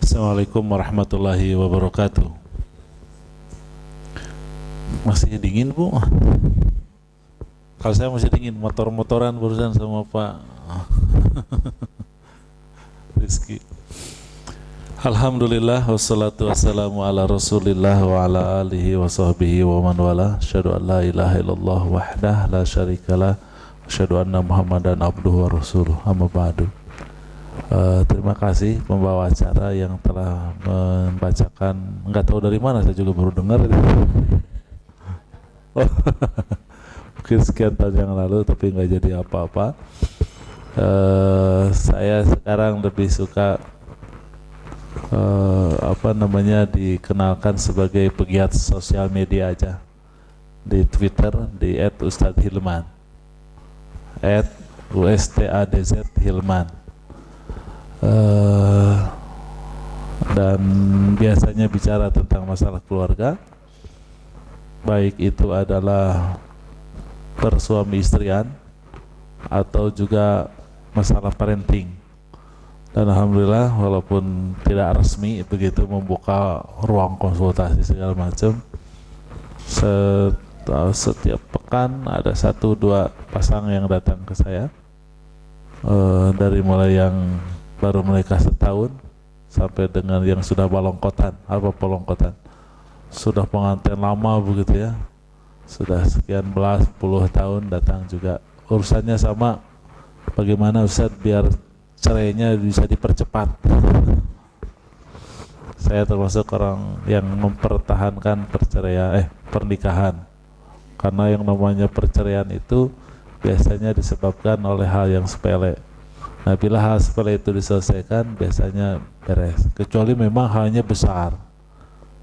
Assalamualaikum warahmatullahi wabarakatuh. Masih dingin bu? Kalau saya masih dingin, motor-motoran barusan sama Pak Rizky. Alhamdulillah wassalatu wassalamu ala rasulillah wa ala alihi wa sahbihi wa man wala. Asyhadu an la ilaha illallah wahdah la syarikalah, asyhadu anna muhammadan abduhu wa rasuluh. Amma ba'du. Terima kasih pembawa acara yang telah membacakan, enggak tahu dari mana, saya juga baru dengar. Mungkin sekian tahun yang lalu tapi enggak jadi apa-apa. Saya sekarang lebih suka dikenalkan sebagai pegiat sosial media aja. Di Twitter di @ustadzhilman, @ustadzhilman. Dan biasanya bicara tentang masalah keluarga, baik itu adalah persuami istrian atau juga masalah parenting. Dan alhamdulillah walaupun tidak resmi begitu membuka ruang konsultasi segala macam, setiap pekan ada 1-2 pasang yang datang ke saya, dari mulai yang baru menikah setahun sampai dengan yang sudah balongkotan. Apa balongkotan? Sudah pengantin lama begitu ya, sudah sekian belas puluh tahun datang juga. Urusannya sama, bagaimana Ustaz biar cerainya bisa dipercepat. Saya termasuk orang yang mempertahankan pernikahan, karena yang namanya perceraian itu biasanya disebabkan oleh hal yang sepele. Nah, bila hal sepele itu diselesaikan biasanya beres, kecuali memang halnya besar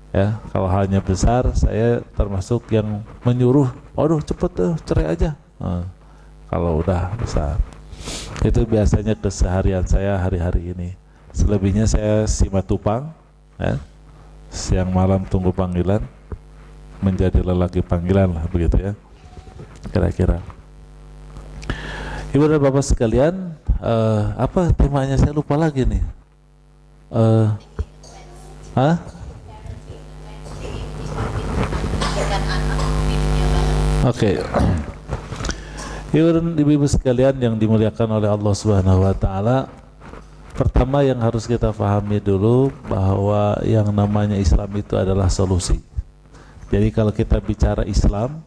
ya. Kalau halnya besar, saya termasuk yang menyuruh, aduh cepet cerai aja. Kalau udah besar, itu biasanya keseharian saya hari-hari ini. Selebihnya saya simatupang ya. Siang malam tunggu panggilan, menjadi lelaki panggilan lah begitu ya, kira-kira. Ibu dan bapak sekalian, apa temanya saya lupa lagi nih. Oke. Ibu-ibu sekalian yang dimuliakan oleh Allah Subhanahu wa taala, pertama yang harus kita pahami dulu bahwa yang namanya Islam itu adalah solusi. Jadi kalau kita bicara Islam,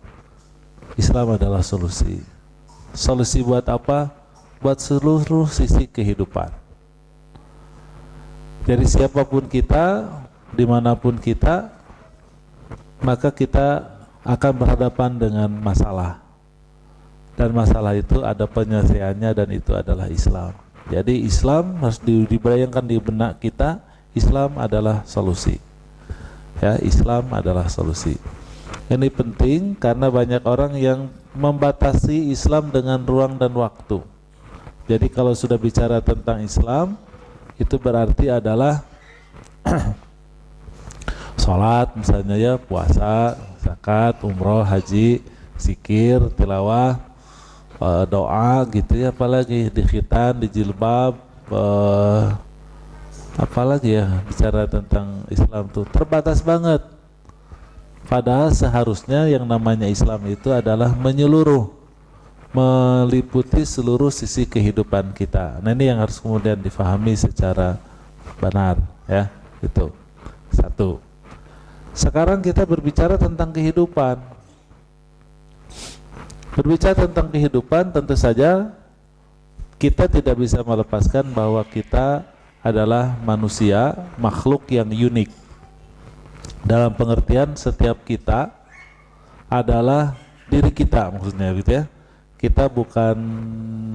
Islam adalah solusi. Solusi buat apa? Buat seluruh sisi kehidupan. Jadi siapapun kita, dimanapun kita, maka kita akan berhadapan dengan masalah. Dan masalah itu ada penyelesaiannya, dan itu adalah Islam. Jadi Islam harus dibayangkan di benak kita, Islam adalah solusi. Ya, Islam adalah solusi. Ini penting karena banyak orang yang membatasi Islam dengan ruang dan waktu. Jadi kalau sudah bicara tentang Islam, itu berarti adalah sholat misalnya ya, puasa, zakat, umroh, haji, zikir, tilawah, doa gitu ya, apalagi di khitan, di jilbab, apalagi ya, bicara tentang Islam tuh terbatas banget. Padahal seharusnya yang namanya Islam itu adalah menyeluruh, meliputi seluruh sisi kehidupan kita. Nah, ini yang harus kemudian difahami secara benar ya, itu satu. Sekarang kita berbicara tentang kehidupan. Berbicara tentang kehidupan, tentu saja kita tidak bisa melepaskan bahwa kita adalah manusia, makhluk yang unik. Dalam pengertian setiap kita adalah diri kita, maksudnya gitu ya. Kita bukan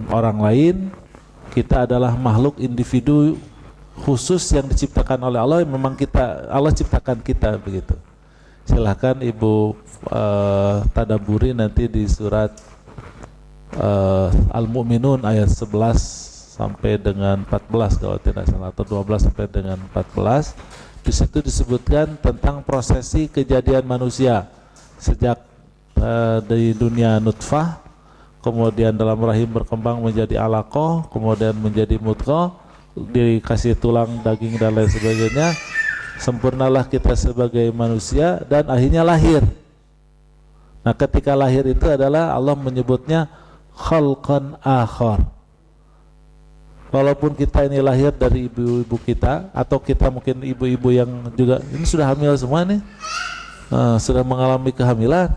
orang lain, kita adalah makhluk individu khusus yang diciptakan oleh Allah, yang memang Allah ciptakan kita begitu. Silahkan Ibu tadaburi nanti di surat Al-Mu'minun ayat 11 sampai dengan 14 kalau tidak salah, atau 12 sampai dengan 14. Di situ disebutkan tentang prosesi kejadian manusia sejak dari dunia nutfah, kemudian dalam rahim berkembang menjadi alaqah, kemudian menjadi mudghah, dikasih tulang, daging dan lain sebagainya. Sempurnalah kita sebagai manusia dan akhirnya lahir. Nah, ketika lahir itu adalah Allah menyebutnya khalqan akhar. Walaupun kita ini lahir dari ibu-ibu kita, atau kita mungkin ibu-ibu yang juga ini sudah hamil semua nih, sudah mengalami kehamilan,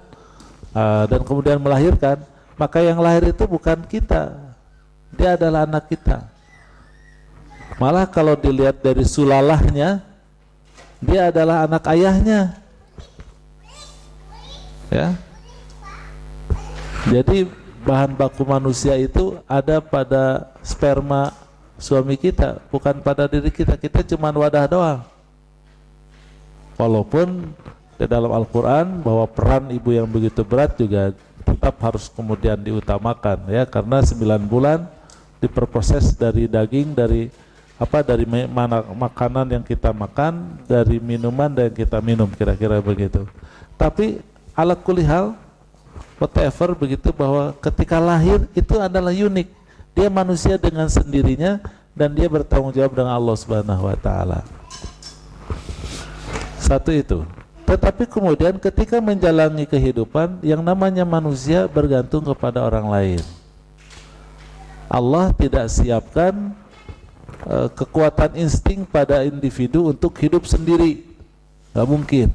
dan kemudian melahirkan, maka yang lahir itu bukan kita, dia adalah anak kita. Malah kalau dilihat dari sulalahnya, dia adalah anak ayahnya, ya. Jadi bahan baku manusia itu ada pada sperma suami kita, bukan pada diri kita. Kita cuma wadah doang. Walaupun di dalam Al-Quran bahwa peran ibu yang begitu berat juga tetap harus kemudian diutamakan, ya, karena 9 bulan diperproses dari daging, dari makanan yang kita makan, dari minuman yang kita minum, kira-kira begitu. Tapi ala kulli hal, whatever begitu, bahwa ketika lahir itu adalah unik. Dia manusia dengan sendirinya dan dia bertanggung jawab dengan Allah Subhanahu wa taala. Satu itu. Tetapi kemudian ketika menjalani kehidupan, yang namanya manusia bergantung kepada orang lain. Allah tidak siapkan kekuatan insting pada individu untuk hidup sendiri. Gak mungkin.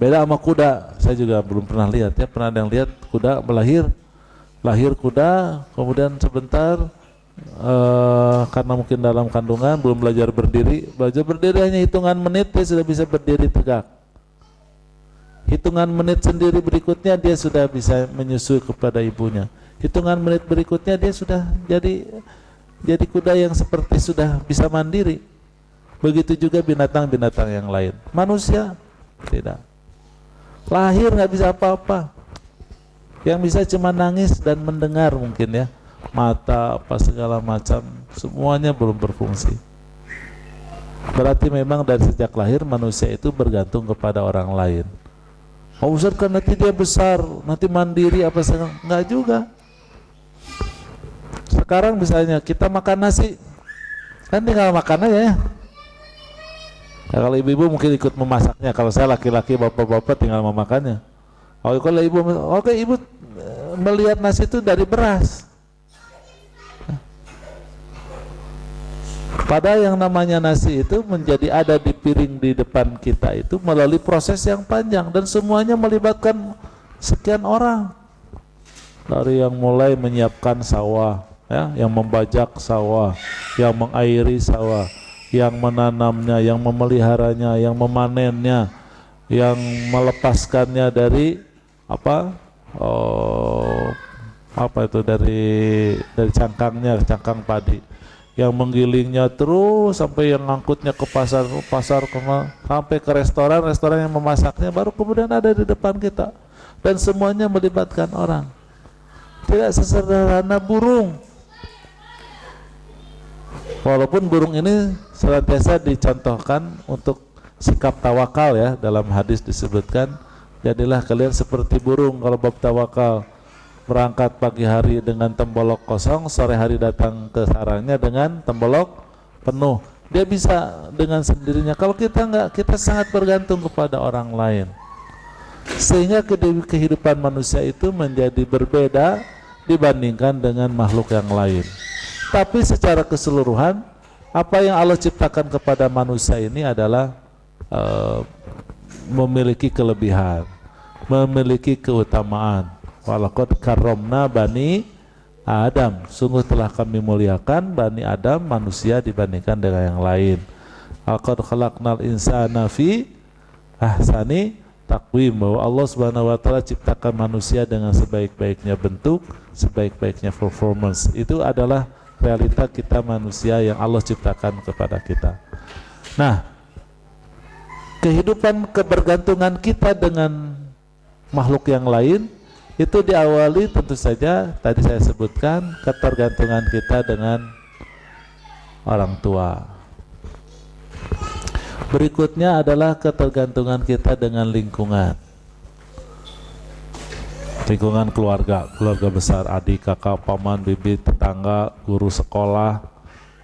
Beda sama kuda. Saya juga belum pernah lihat, ya. Pernah ada yang lihat kuda lahir kuda, kemudian sebentar karena mungkin dalam kandungan belum belajar berdiri hanya hitungan menit dia sudah bisa berdiri tegak. Hitungan menit sendiri berikutnya dia sudah bisa menyusui kepada ibunya. Hitungan menit berikutnya dia sudah jadi kuda yang seperti sudah bisa mandiri. Begitu juga binatang-binatang yang lain. Manusia tidak. Lahir nggak bisa apa-apa. Yang bisa cuma nangis dan mendengar mungkin, ya. Mata apa segala macam semuanya belum berfungsi. Berarti memang dari sejak lahir manusia itu bergantung kepada orang lain. Oh Ustaz, kan nanti dia besar, nanti mandiri apa segala, enggak juga. Sekarang misalnya kita makan nasi, kan tinggal makan aja, ya. Nah, kalau ibu-ibu mungkin ikut memasaknya, kalau saya laki-laki bapak-bapak tinggal memakannya. Oh, kalau ibu, oke, ibu melihat nasi itu dari beras. Padahal yang namanya nasi itu menjadi ada di piring di depan kita itu melalui proses yang panjang dan semuanya melibatkan sekian orang. Dari yang mulai menyiapkan sawah, ya, yang membajak sawah, yang mengairi sawah, yang menanamnya, yang memeliharanya, yang memanennya, yang melepaskannya dari dari cangkang padi, yang menggilingnya terus sampai yang ngangkutnya ke pasar sampai ke restoran yang memasaknya, baru kemudian ada di depan kita, dan semuanya melibatkan orang. Tidak sesederhana burung, walaupun burung ini senantiasa dicontohkan untuk sikap tawakal, ya. Dalam hadis disebutkan, jadilah kalian seperti burung kalau bab tawakal, berangkat pagi hari dengan tembolok kosong, sore hari datang ke sarangnya dengan tembolok penuh. Dia bisa dengan sendirinya. Kalau kita enggak, kita sangat bergantung kepada orang lain. Sehingga kehidupan manusia itu menjadi berbeda dibandingkan dengan makhluk yang lain. Tapi secara keseluruhan, apa yang Allah ciptakan kepada manusia ini adalah memiliki kelebihan, memiliki keutamaan. Walaqad karramna bani Adam, sungguh telah kami muliakan Bani Adam, manusia dibandingkan dengan yang lain. Laqad khalaqnal insana fi ahsani taqwim, bahwa Allah Subhanahu wa taala ciptakan manusia dengan sebaik-baiknya bentuk, sebaik-baiknya performance. Itu adalah realita kita manusia yang Allah ciptakan kepada kita. Nah, kehidupan kebergantungan kita dengan makhluk yang lain itu diawali tentu saja tadi saya sebutkan ketergantungan kita dengan orang tua. Berikutnya adalah ketergantungan kita dengan lingkungan. Lingkungan keluarga besar, adik, kakak, paman, bibi, tetangga, guru sekolah,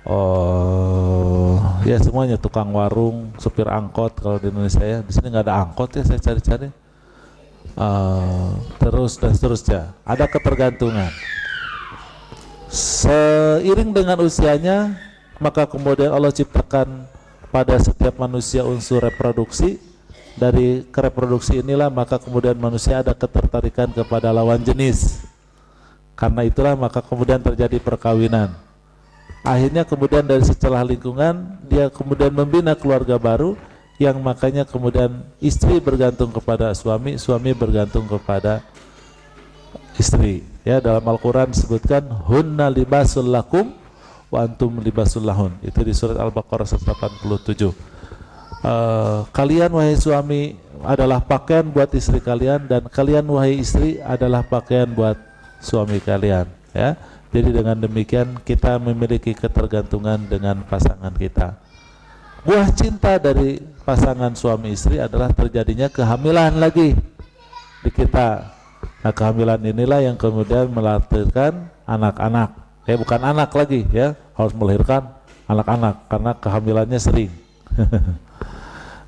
Oh, ya semuanya tukang warung, supir angkot kalau di Indonesia ya. Di sini nggak ada angkot ya, saya cari-cari. Terus dan seterusnya. Ada ketergantungan. Seiring dengan usianya, maka kemudian Allah ciptakan pada setiap manusia unsur reproduksi. Dari reproduksi inilah maka kemudian manusia ada ketertarikan kepada lawan jenis. Karena itulah maka kemudian terjadi perkawinan. Akhirnya kemudian dari setelah lingkungan dia kemudian membina keluarga baru, yang makanya kemudian istri bergantung kepada suami, suami bergantung kepada istri. Ya, dalam Al-Quran disebutkan hunna libasul lakum wa antum libasul lahun. Itu di surat Al-Baqarah 187. Kalian wahai suami adalah pakaian buat istri kalian, dan kalian wahai istri adalah pakaian buat suami kalian. Ya, jadi dengan demikian kita memiliki ketergantungan dengan pasangan kita. Buah cinta dari pasangan suami istri adalah terjadinya kehamilan lagi di kita. Nah, kehamilan inilah yang kemudian melahirkan anak-anak. Bukan anak lagi ya, harus melahirkan anak-anak karena kehamilannya sering.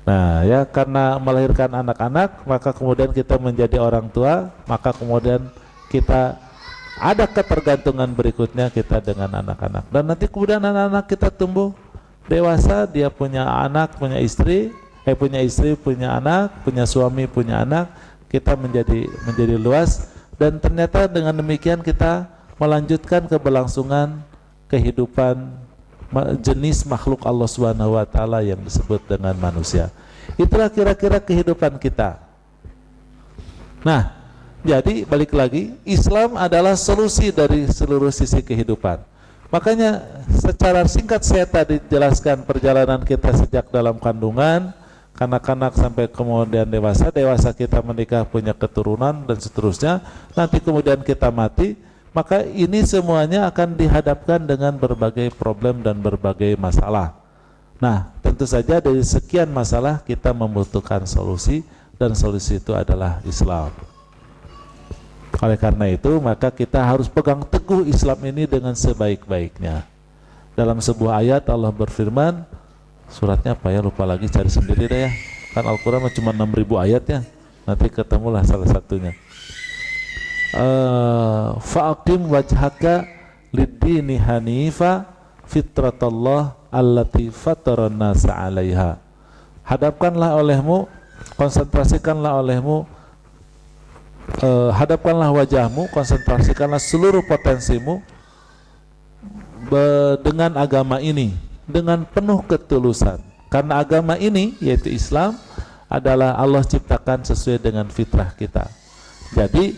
Nah ya, karena melahirkan anak-anak maka kemudian kita menjadi orang tua, maka kemudian kita ada ketergantungan berikutnya kita dengan anak-anak. Dan nanti kemudian anak-anak kita tumbuh dewasa, dia punya anak, punya istri, punya anak, punya suami, punya anak, kita menjadi luas, dan ternyata dengan demikian kita melanjutkan keberlangsungan kehidupan jenis makhluk Allah Subhanahu wa taala yang disebut dengan manusia. Itulah kira-kira kehidupan kita. Nah, jadi balik lagi, Islam adalah solusi dari seluruh sisi kehidupan. Makanya secara singkat saya tadi jelaskan perjalanan kita sejak dalam kandungan, kanak-kanak sampai kemudian dewasa, dewasa kita menikah punya keturunan dan seterusnya, nanti kemudian kita mati, maka ini semuanya akan dihadapkan dengan berbagai problem dan berbagai masalah. Nah, tentu saja dari sekian masalah kita membutuhkan solusi, dan solusi itu adalah Islam. Oleh karena itu, maka kita harus pegang teguh Islam ini dengan sebaik-baiknya. Dalam sebuah ayat Allah berfirman, suratnya apa ya, lupa lagi, cari sendiri deh ya. Kan Al-Quran cuma 6.000 ayat ya, nanti ketemulah salah satunya. Fa'aqim wajhaka lid-dini hanifa fitratallah allati fataran nasa 'alaiha. Hadapkanlah olehmu, konsentrasikanlah olehmu, hadapkanlah wajahmu, konsentrasikanlah seluruh potensimu dengan agama ini dengan penuh ketulusan. Karena agama ini, yaitu Islam, adalah Allah ciptakan sesuai dengan fitrah kita. Jadi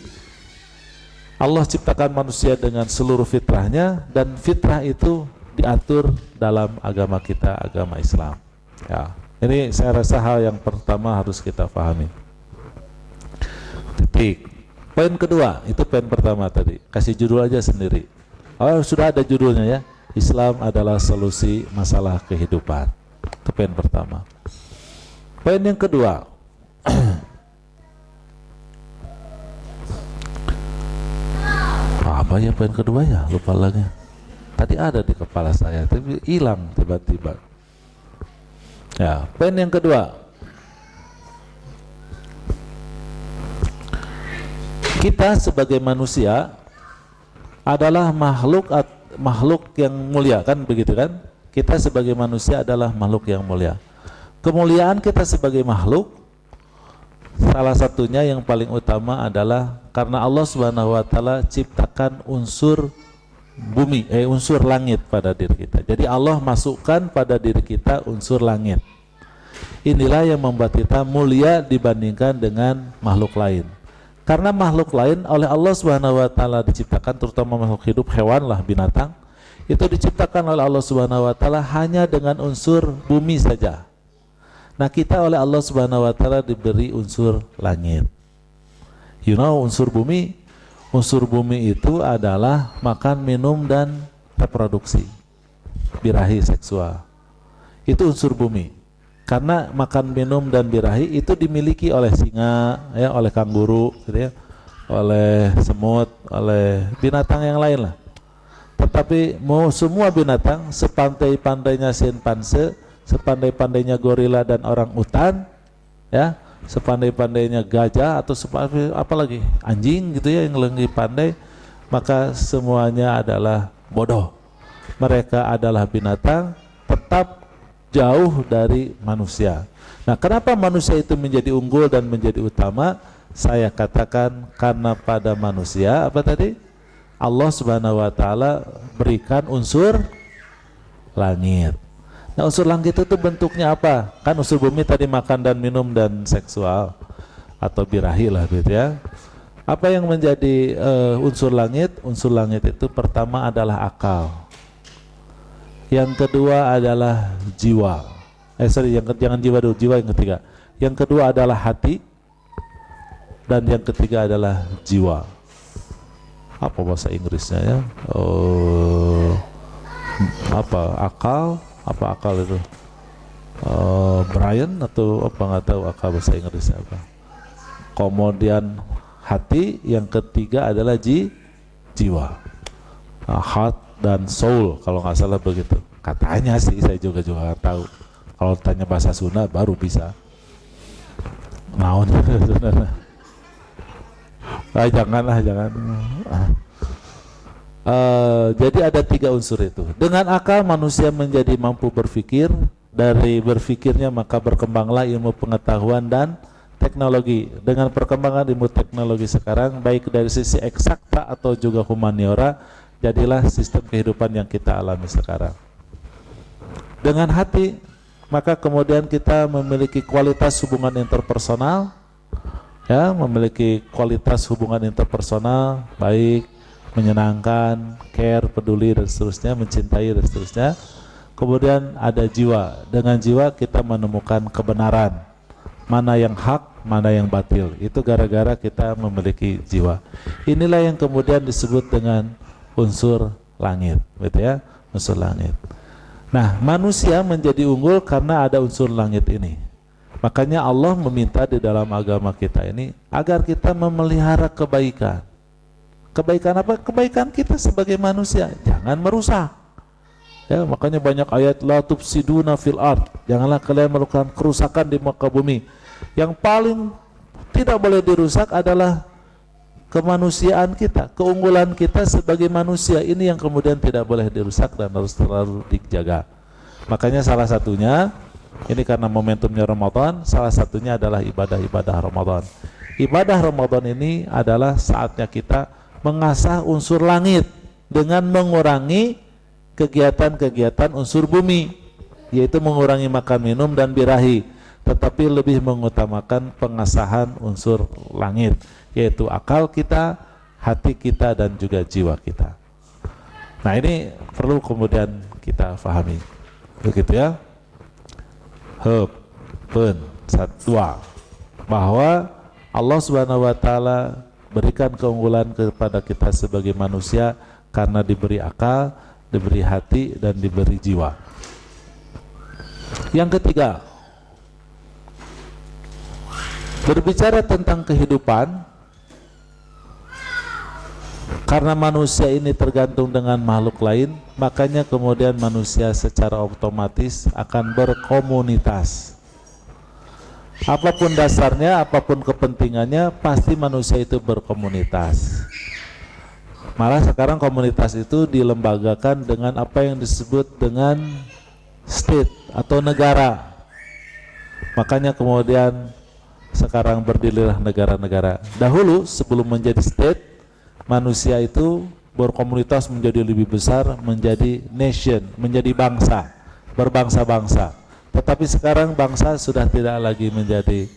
Allah ciptakan manusia dengan seluruh fitrahnya, dan fitrah itu diatur dalam agama kita, agama Islam. Ya, ini saya rasa hal yang pertama harus kita pahami. Titik. Poin kedua, itu poin pertama tadi. Kasih judul aja sendiri. Oh, sudah ada judulnya ya. Islam adalah solusi masalah kehidupan. Itu poin pertama. Poin yang kedua. Apa ya poin kedua ya? Lupa lagi. Tadi ada di kepala saya, tapi hilang tiba-tiba. Ya, poin yang kedua. Kita sebagai manusia adalah makhluk yang mulia, kan begitu kan? Kita sebagai manusia adalah makhluk yang mulia. Kemuliaan kita sebagai makhluk, salah satunya yang paling utama adalah karena Allah Subhanahu wa taala ciptakan unsur bumi, unsur langit pada diri kita. Jadi Allah masukkan pada diri kita unsur langit. Inilah yang membuat kita mulia dibandingkan dengan makhluk lain. Karena makhluk lain oleh Allah Subhanahu wa taala diciptakan, terutama makhluk hidup, hewan lah, binatang, itu diciptakan oleh Allah Subhanahu wa taala hanya dengan unsur bumi saja. Nah, kita oleh Allah Subhanahu wa taala diberi unsur langit. You know, unsur bumi itu adalah makan, minum, dan reproduksi, birahi seksual. Itu unsur bumi. Karena makan, minum, dan birahi itu dimiliki oleh singa, ya, oleh kanguru, gitu ya, oleh semut, oleh binatang yang lain lah. Tetapi mau semua binatang, sepandai-pandainya simpanse, sepandai-pandainya gorila dan orang utan, ya, sepandai-pandainya gajah atau apalagi anjing gitu ya yang lebih pandai, maka semuanya adalah bodoh. Mereka adalah binatang, tetap jauh dari manusia. Nah, kenapa manusia itu menjadi unggul dan menjadi utama? Saya katakan karena pada manusia apa tadi? Allah Subhanahu wa taala berikan unsur langit. Nah, unsur langit itu bentuknya apa? Kan unsur bumi tadi makan dan minum dan seksual atau birahi lah gitu ya. Apa yang menjadi unsur langit? Unsur langit itu pertama adalah akal. Yang kedua adalah jiwa. Jangan jiwa dulu, jiwa yang ketiga. Yang kedua adalah hati. Dan yang ketiga adalah jiwa. Apa bahasa Inggrisnya ya? Apa akal itu? Brian atau apa, nggak tahu akal bahasa Inggrisnya apa. Kemudian hati, yang ketiga adalah jiwa. Heart dan soul kalau nggak salah begitu. Katanya sih, saya juga nggak tahu. Kalau tanya bahasa Sunda baru bisa. Naon jangan. Jadi ada 3 unsur itu. Dengan akal manusia menjadi mampu berpikir. Dari berpikirnya maka berkembanglah ilmu pengetahuan dan teknologi. Dengan perkembangan ilmu teknologi sekarang, baik dari sisi eksakta atau juga humaniora, jadilah sistem kehidupan yang kita alami sekarang. Dengan hati, maka kemudian kita memiliki kualitas hubungan interpersonal, ya, memiliki kualitas hubungan interpersonal baik, menyenangkan, care, peduli dan seterusnya, mencintai dan seterusnya. Kemudian ada jiwa. Dengan jiwa kita menemukan kebenaran, mana yang hak, mana yang batil. Itu gara-gara kita memiliki jiwa. Inilah yang kemudian disebut dengan unsur langit, gitu ya, unsur langit. Nah, manusia menjadi unggul karena ada unsur langit ini. Makanya Allah meminta di dalam agama kita ini agar kita memelihara kebaikan. Kebaikan apa? Kebaikan kita sebagai manusia, jangan merusak. Ya, makanya banyak ayat la tufsiduna fil ard. Janganlah kalian melakukan kerusakan di muka bumi. Yang paling tidak boleh dirusak adalah kemanusiaan kita, keunggulan kita sebagai manusia. Ini yang kemudian tidak boleh dirusak dan harus selalu dijaga. Makanya salah satunya, ini karena momentumnya Ramadan, salah satunya adalah ibadah-ibadah Ramadan. Ibadah Ramadan ini adalah saatnya kita mengasah unsur langit dengan mengurangi kegiatan-kegiatan unsur bumi, yaitu mengurangi makan minum dan birahi, tetapi lebih mengutamakan pengasahan unsur langit, yaitu akal kita, hati kita, dan juga jiwa kita. Nah, ini perlu kemudian kita pahami, begitu ya. Satwa, bahwa Allah Subhanahu wa taala berikan keunggulan kepada kita sebagai manusia karena diberi akal, diberi hati, dan diberi jiwa. Yang ketiga, berbicara tentang kehidupan, karena manusia ini tergantung dengan makhluk lain, makanya kemudian manusia secara otomatis akan berkomunitas. Apapun dasarnya, apapun kepentingannya, pasti manusia itu berkomunitas. Malah sekarang komunitas itu dilembagakan dengan apa yang disebut dengan state atau negara. Makanya kemudian sekarang berdirilah negara-negara. Dahulu sebelum menjadi state, manusia itu berkomunitas menjadi lebih besar, menjadi nation, menjadi bangsa, berbangsa-bangsa. Tetapi sekarang bangsa sudah tidak lagi menjadi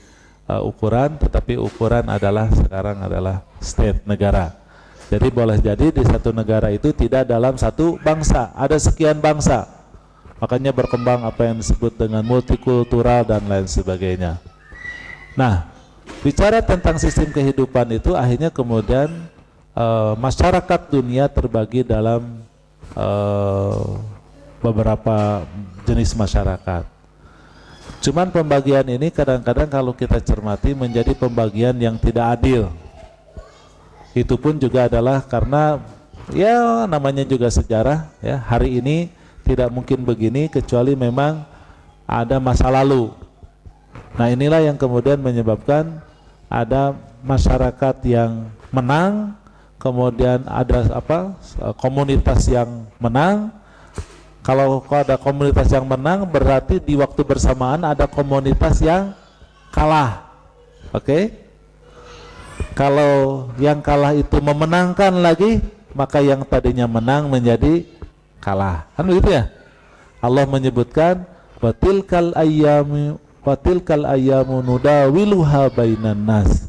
ukuran, tetapi ukuran adalah sekarang adalah state, negara. Jadi boleh jadi di satu negara itu tidak dalam satu bangsa, ada sekian bangsa. Makanya berkembang apa yang disebut dengan multikultural dan lain sebagainya. Nah, bicara tentang sistem kehidupan itu akhirnya kemudian masyarakat dunia terbagi dalam beberapa jenis masyarakat. Cuman pembagian ini kadang-kadang kalau kita cermati menjadi pembagian yang tidak adil. Itu pun juga adalah karena Ya namanya juga sejarah ya, hari ini tidak mungkin begini kecuali memang ada masa lalu. Nah inilah yang kemudian menyebabkan ada masyarakat yang menang, kemudian ada komunitas yang menang. Kalau ada komunitas yang menang berarti di waktu bersamaan ada komunitas yang kalah. Oke? Kalau yang kalah itu memenangkan lagi, maka yang tadinya menang menjadi kalah. Kan begitu ya? Allah menyebutkan watilkal ayyamu nudawiluha bainan nas.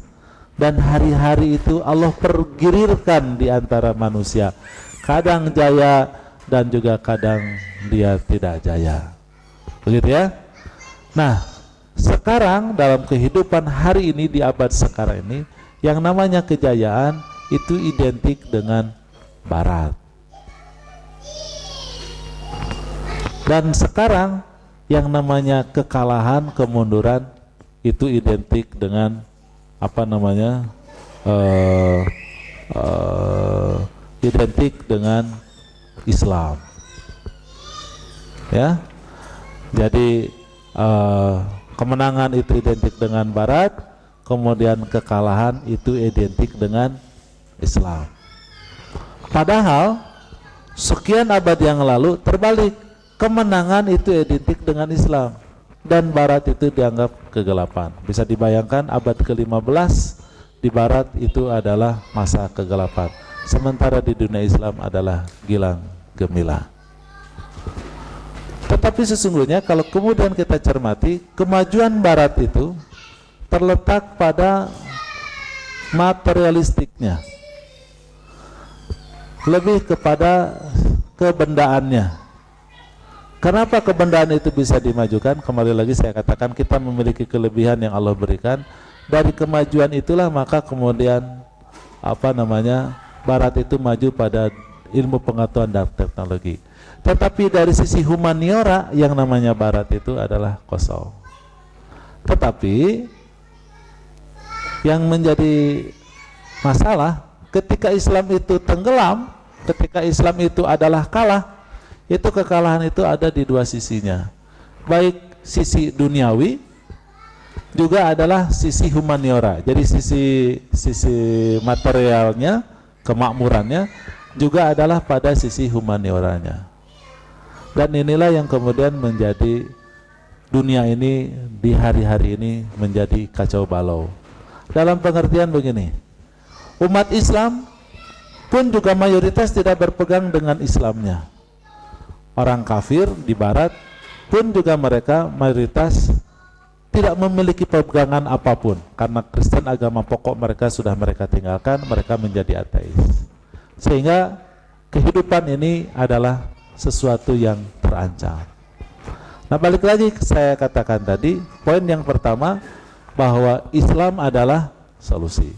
Dan hari-hari itu Allah pergirirkan di antara manusia. Kadang jaya dan juga kadang dia tidak jaya. Begitu ya? Nah, sekarang dalam kehidupan hari ini di abad sekarang ini, yang namanya kejayaan itu identik dengan barat. Dan sekarang yang namanya kekalahan, kemunduran itu identik dengan identik dengan Islam. Ya. Jadi kemenangan itu identik dengan barat, kemudian kekalahan itu identik dengan Islam. Padahal sekian abad yang lalu terbalik, kemenangan itu identik dengan Islam dan barat itu dianggap kegelapan. Bisa dibayangkan abad ke-15 di barat itu adalah masa kegelapan, sementara di dunia Islam adalah gilang gemilang. Tetapi sesungguhnya kalau kemudian kita cermati, kemajuan barat itu terletak pada materialistiknya, lebih kepada kebendaannya. Kenapa kebendaan itu bisa dimajukan? Kembali lagi saya katakan kita memiliki kelebihan yang Allah berikan. Dari kemajuan itulah maka kemudian barat itu maju pada ilmu pengetahuan dan teknologi. Tetapi dari sisi humaniora yang namanya barat itu adalah kosong. Tetapi yang menjadi masalah ketika Islam itu tenggelam, ketika Islam itu adalah kalah, itu kekalahan itu ada di dua sisinya. Baik sisi duniawi juga adalah sisi humaniora. Jadi sisi materialnya, kemakmurannya juga adalah pada sisi humanioranya. Dan inilah yang kemudian menjadi dunia ini di hari-hari ini menjadi kacau balau. Dalam pengertian begini, umat Islam pun juga mayoritas tidak berpegang dengan Islamnya. Orang kafir di barat pun juga mereka mayoritas tidak memiliki pegangan apapun, karena Kristen agama pokok mereka sudah mereka tinggalkan, mereka menjadi ateis. Sehingga kehidupan ini adalah sesuatu yang terancam. Nah, balik lagi saya katakan tadi, poin yang pertama bahwa Islam adalah solusi.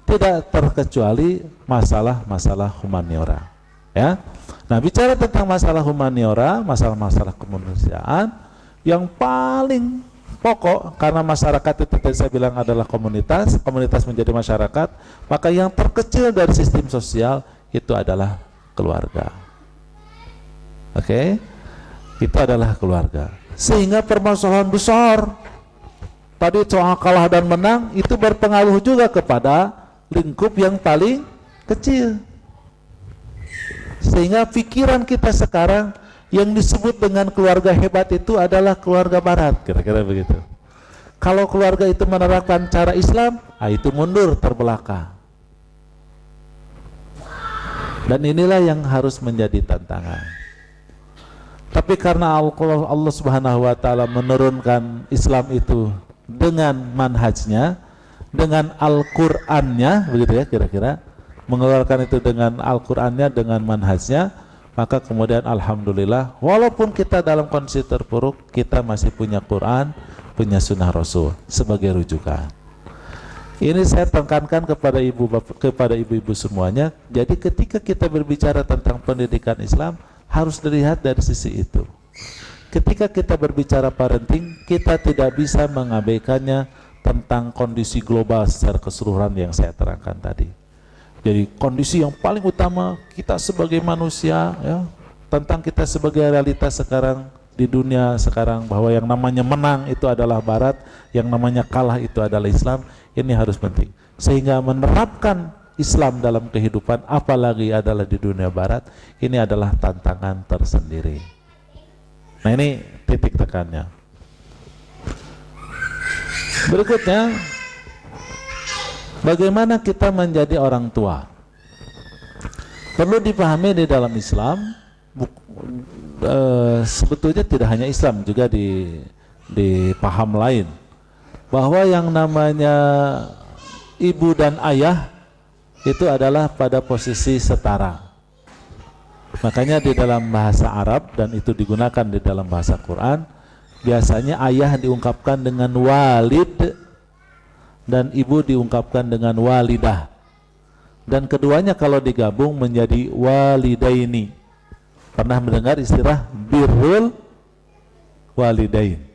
Tidak terkecuali masalah-masalah humaniora. Ya. Nah, bicara tentang masalah humaniora, masalah-masalah kemanusiaan yang paling pokok, karena masyarakat itu tadi saya bilang adalah komunitas menjadi masyarakat, maka yang terkecil dari sistem sosial itu adalah keluarga. Oke? Itu adalah keluarga. Sehingga permasalahan besar tadi soal kalah dan menang itu berpengaruh juga kepada lingkup yang paling kecil. Sehingga pikiran kita sekarang yang disebut dengan keluarga hebat itu adalah keluarga barat, kira-kira begitu. Kalau keluarga itu menerapkan cara Islam, itu mundur terbelakang. Dan inilah yang harus menjadi tantangan. Tapi karena Allah Subhanahu wa taala menurunkan Islam itu dengan manhajnya, dengan Al-Qur'annya, begitu ya kira-kira, mengeluarkan itu dengan Al-Qur'annya, dengan manhajnya, maka kemudian alhamdulillah, walaupun kita dalam kondisi terpuruk, kita masih punya Quran, punya sunnah Rasul sebagai rujukan. Ini saya tekankan kepada ibu-ibu semuanya. Jadi ketika kita berbicara tentang pendidikan Islam, harus dilihat dari sisi itu. Ketika kita berbicara parenting, kita tidak bisa mengabaikannya tentang kondisi global secara keseluruhan yang saya terangkan tadi. Jadi kondisi yang paling utama kita sebagai manusia, ya, tentang kita sebagai realitas sekarang di dunia sekarang, bahwa yang namanya menang itu adalah Barat, yang namanya kalah itu adalah Islam. Ini harus penting, sehingga menerapkan Islam dalam kehidupan, apalagi adalah di dunia Barat, ini adalah tantangan tersendiri. Nah, ini titik tekannya. Berikutnya, bagaimana kita menjadi orang tua? Perlu dipahami di dalam Islam, sebetulnya tidak hanya Islam, juga di paham lain, bahwa yang namanya ibu dan ayah itu adalah pada posisi setara. Makanya di dalam bahasa Arab, dan itu digunakan di dalam bahasa Quran, biasanya ayah diungkapkan dengan walid dan ibu diungkapkan dengan walidah, dan keduanya kalau digabung menjadi walidaini. Pernah mendengar istilah birrul walidain,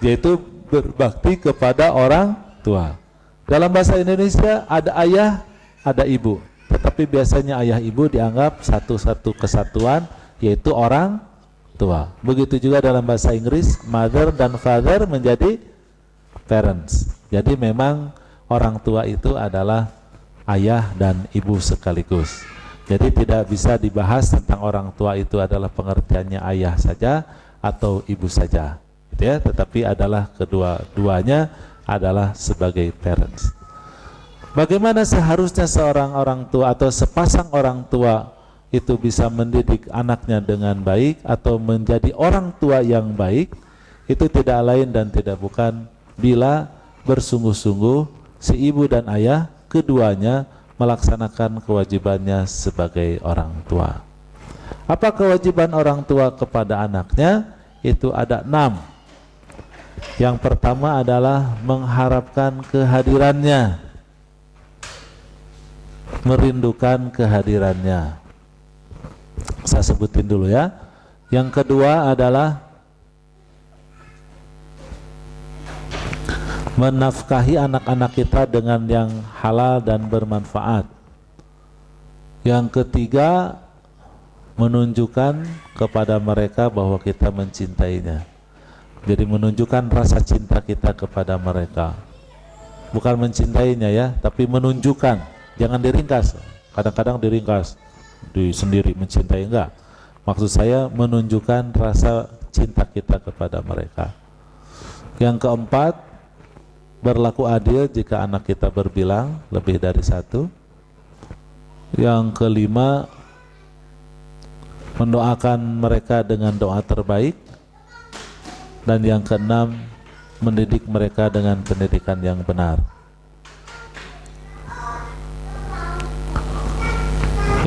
yaitu berbakti kepada orang tua. Dalam bahasa Indonesia ada ayah, ada ibu, tetapi biasanya ayah ibu dianggap satu kesatuan, yaitu orang tua. Begitu juga dalam bahasa Inggris, mother dan father menjadi parents. Jadi memang orang tua itu adalah ayah dan ibu sekaligus. Jadi tidak bisa dibahas tentang orang tua itu adalah pengertiannya ayah saja atau ibu saja, gitu ya. Tetapi adalah kedua-duanya adalah sebagai parents. Bagaimana seharusnya seorang orang tua atau sepasang orang tua itu bisa mendidik anaknya dengan baik atau menjadi orang tua yang baik? Itu tidak lain dan tidak bukan bila bersungguh-sungguh si ibu dan ayah keduanya melaksanakan kewajibannya sebagai orang tua. Apa kewajiban orang tua kepada anaknya? Itu ada 6. Yang pertama adalah mengharapkan kehadirannya, merindukan kehadirannya. Saya sebutin dulu ya. Yang kedua adalah menafkahi anak-anak kita dengan yang halal dan bermanfaat. Yang ketiga, menunjukkan kepada mereka bahwa kita mencintainya. Jadi menunjukkan rasa cinta kita kepada mereka. Bukan mencintainya ya, tapi menunjukkan. Jangan diringkas. Kadang-kadang diringkas, sendiri mencintai, enggak. Maksud saya menunjukkan rasa cinta kita kepada mereka. Yang keempat, berlaku adil jika anak kita berbilang lebih dari 1. Yang kelima, mendoakan mereka dengan doa terbaik. Dan yang keenam, mendidik mereka dengan pendidikan yang benar.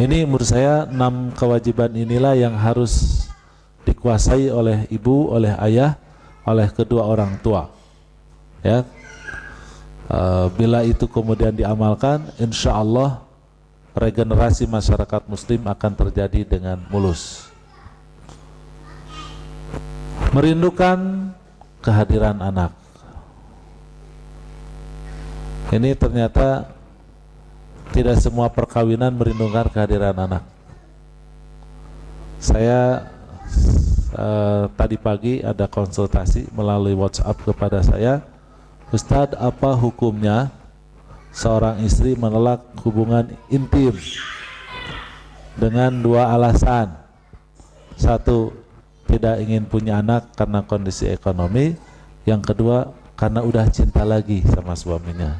Ini menurut saya 6 kewajiban inilah yang harus dikuasai oleh ibu, oleh ayah, oleh kedua orang tua. Ya. Bila itu kemudian diamalkan, insya Allah regenerasi masyarakat muslim akan terjadi dengan mulus. Merindukan kehadiran anak. Ini ternyata tidak semua perkawinan merindukan kehadiran anak. Saya tadi pagi ada konsultasi melalui WhatsApp kepada saya, Ustadz, apa hukumnya seorang istri menolak hubungan intim dengan 2 alasan? 1, tidak ingin punya anak karena kondisi ekonomi. Yang kedua, karena udah cinta lagi sama suaminya.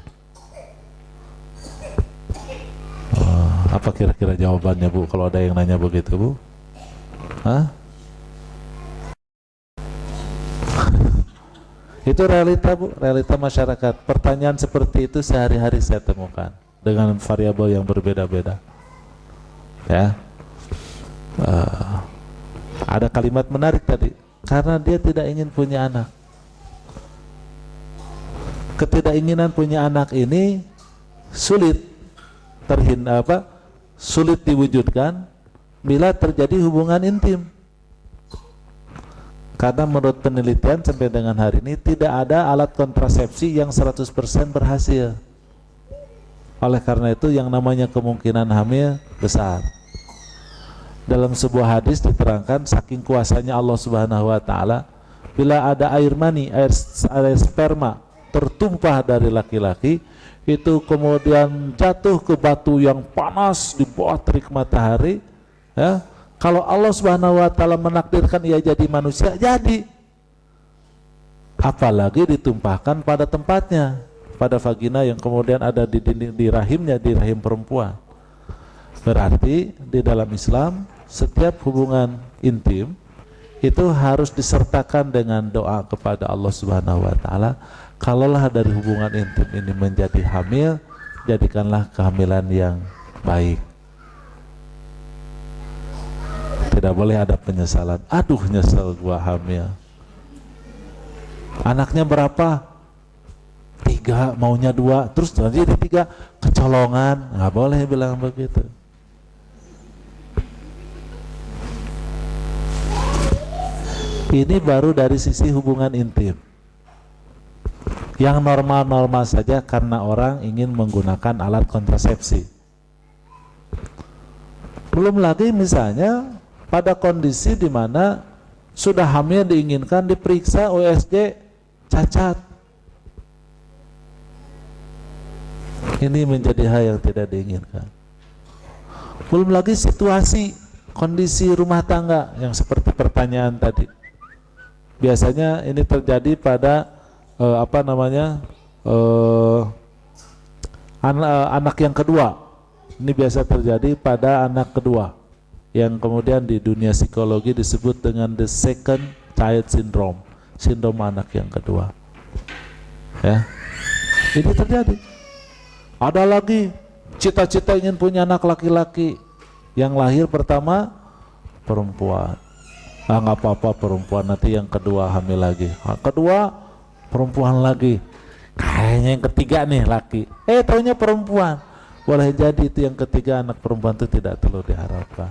Apa kira-kira jawabannya, Bu, kalau ada yang nanya begitu, Bu? Hah? Itu realita, Bu, realita masyarakat. Pertanyaan seperti itu sehari-hari saya temukan dengan variabel yang berbeda-beda. Ya, ada kalimat menarik tadi, karena dia tidak ingin punya anak. Ketidakinginan punya anak ini sulit sulit diwujudkan bila terjadi hubungan intim. Karena menurut penelitian sampai dengan hari ini tidak ada alat kontrasepsi yang 100% berhasil. Oleh karena itu yang namanya kemungkinan hamil besar. Dalam sebuah hadis diterangkan saking kuasanya Allah Subhanahu wa taala, bila ada air mani, air sperma tertumpah dari laki-laki, itu kemudian jatuh ke batu yang panas di bawah terik matahari, ya. Kalau Allah Subhanahu wa taala menakdirkan ia jadi manusia, jadi. Apalagi ditumpahkan pada tempatnya, pada vagina yang kemudian ada di rahimnya, di rahim perempuan. Berarti di dalam Islam setiap hubungan intim itu harus disertakan dengan doa kepada Allah Subhanahu wa taala. Kalaulah dari hubungan intim ini menjadi hamil, jadikanlah kehamilan yang baik. Tidak boleh ada penyesalan. Aduh, nyesel gua hamil. Anaknya berapa? 3, maunya 2, terus jadi 3, kecolongan. Nggak boleh bilang begitu. Ini baru dari sisi hubungan intim. Yang normal-normal saja karena orang ingin menggunakan alat kontrasepsi. Belum lagi misalnya pada kondisi di mana sudah hamil diinginkan diperiksa USG cacat. Ini menjadi hal yang tidak diinginkan. Belum lagi situasi kondisi rumah tangga yang seperti pertanyaan tadi. Biasanya ini terjadi pada anak yang kedua. Ini biasa terjadi pada anak kedua, yang kemudian di dunia psikologi disebut dengan the second child syndrome, sindrom anak yang kedua. Ya, ini terjadi. Ada lagi cita-cita ingin punya anak laki-laki, yang lahir pertama perempuan. Nggak apa-apa perempuan, nanti yang kedua hamil lagi. Kedua perempuan lagi, kayaknya yang ketiga nih laki, taunya perempuan. Boleh jadi itu yang ketiga anak perempuan itu tidak terlalu diharapkan.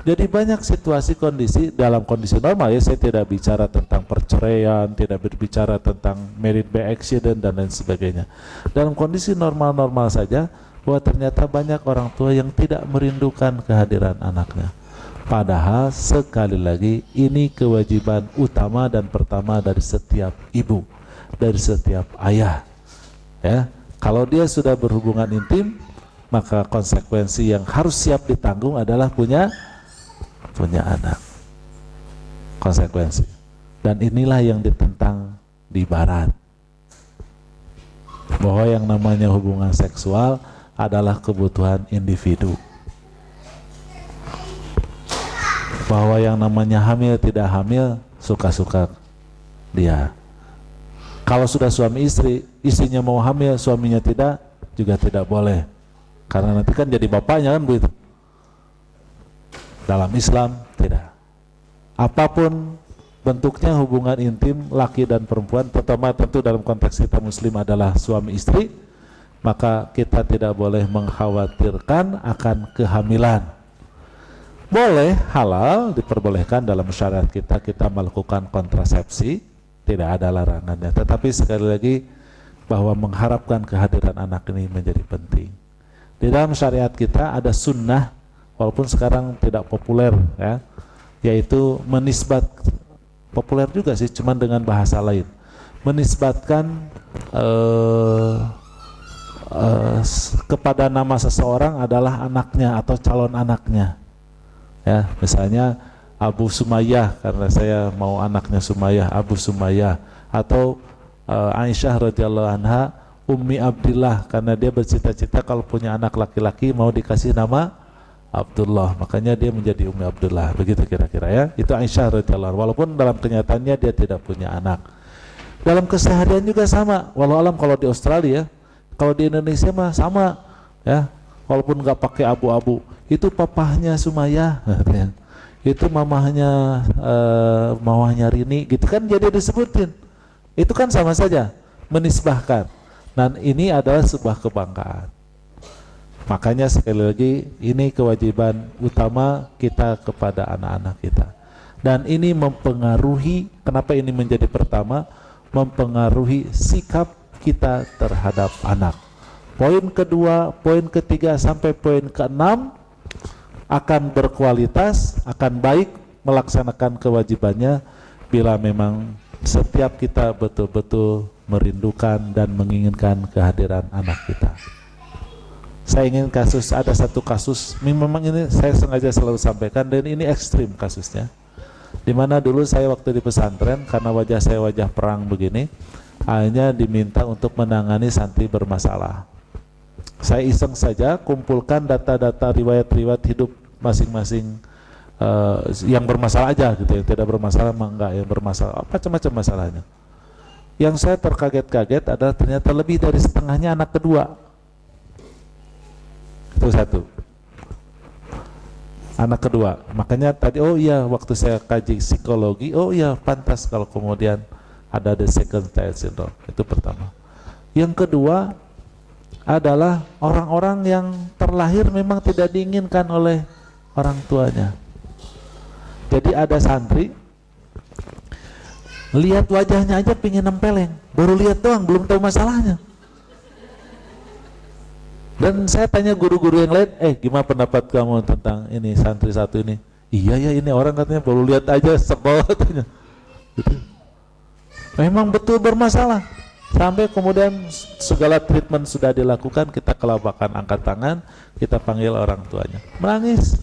Jadi banyak situasi kondisi, dalam kondisi normal ya, saya tidak bicara tentang perceraian, tidak berbicara tentang married by accident dan lain sebagainya. Dalam kondisi normal-normal saja, bahwa ternyata banyak orang tua yang tidak merindukan kehadiran anaknya. Padahal sekali lagi ini kewajiban utama dan pertama dari setiap ibu, dari setiap ayah. Ya, kalau dia sudah berhubungan intim, maka konsekuensi yang harus siap ditanggung adalah punya anak. Konsekuensi. Dan inilah yang ditentang di barat. Bahwa yang namanya hubungan seksual adalah kebutuhan individu. Bahwa yang namanya hamil tidak hamil suka-suka dia. Kalau sudah suami istri, istrinya mau hamil, suaminya tidak, juga tidak boleh. Karena nanti kan jadi bapaknya kan begitu. Dalam Islam tidak. Apapun bentuknya hubungan intim laki dan perempuan, terutama tentu dalam konteks kita muslim adalah suami istri, maka kita tidak boleh mengkhawatirkan akan kehamilan. Boleh, halal, diperbolehkan dalam syariat kita melakukan kontrasepsi, tidak ada larangannya. Tetapi sekali lagi bahwa mengharapkan kehadiran anak ini menjadi penting. Di dalam syariat kita ada sunnah, walaupun sekarang tidak populer ya, yaitu menisbat, populer juga sih, cuman dengan bahasa lain, menisbatkan kepada nama seseorang adalah anaknya atau calon anaknya. Ya, misalnya Abu Sumayyah, karena saya mau anaknya Sumayyah, Abu Sumayyah, atau Aisyah radhiyallahu anha, Ummi Abdillah, karena dia bercita-cita kalau punya anak laki-laki mau dikasih nama Abdullah, makanya dia menjadi Ummi Abdullah, begitu kira-kira ya. Itu Aisyah radhiyallahu anha, walaupun dalam kenyataannya dia tidak punya anak. Dalam keseharian juga sama, walau alam kalau di Australia, kalau di Indonesia mah sama ya, walaupun nggak pakai abu-abu. Itu papahnya Sumayyah, itu mamahnya mamahnya Rini, gitu kan, jadi disebutin. Itu kan sama saja menisbahkan. Dan ini adalah sebuah kebanggaan. Makanya sekali lagi ini kewajiban utama kita kepada anak-anak kita. Dan ini mempengaruhi, kenapa ini menjadi pertama? Mempengaruhi sikap kita terhadap anak. Poin kedua, poin ketiga sampai poin keenam akan berkualitas, akan baik melaksanakan kewajibannya bila memang setiap kita betul-betul merindukan dan menginginkan kehadiran anak kita. Saya ingin ada satu kasus, memang ini saya sengaja selalu sampaikan dan ini ekstrim kasusnya. Dimana dulu saya waktu di pesantren, karena wajah saya wajah perang begini, hanya diminta untuk menangani santri bermasalah. Saya iseng saja kumpulkan data-data riwayat-riwayat hidup masing-masing yang bermasalah aja gitu, yang tidak bermasalah enggak, yang bermasalah macam-macam masalahnya. Yang saya terkaget-kaget adalah ternyata lebih dari setengahnya anak kedua. Itu satu, anak kedua. Makanya tadi oh iya waktu saya kaji psikologi, oh iya pantas kalau kemudian ada the second child syndrome. Itu pertama. Yang kedua adalah orang-orang yang terlahir memang tidak diinginkan oleh orang tuanya. Jadi ada santri lihat wajahnya aja pingin nempeleng, baru lihat doang belum tahu masalahnya. Dan saya tanya guru-guru yang lain, gimana pendapat kamu tentang ini santri satu ini? Iya ya, ini orang katanya baru lihat aja sebel katanya. Gitu. Memang betul bermasalah. Sampai kemudian segala treatment sudah dilakukan, kita kelabakan angkat tangan, kita panggil orang tuanya, menangis.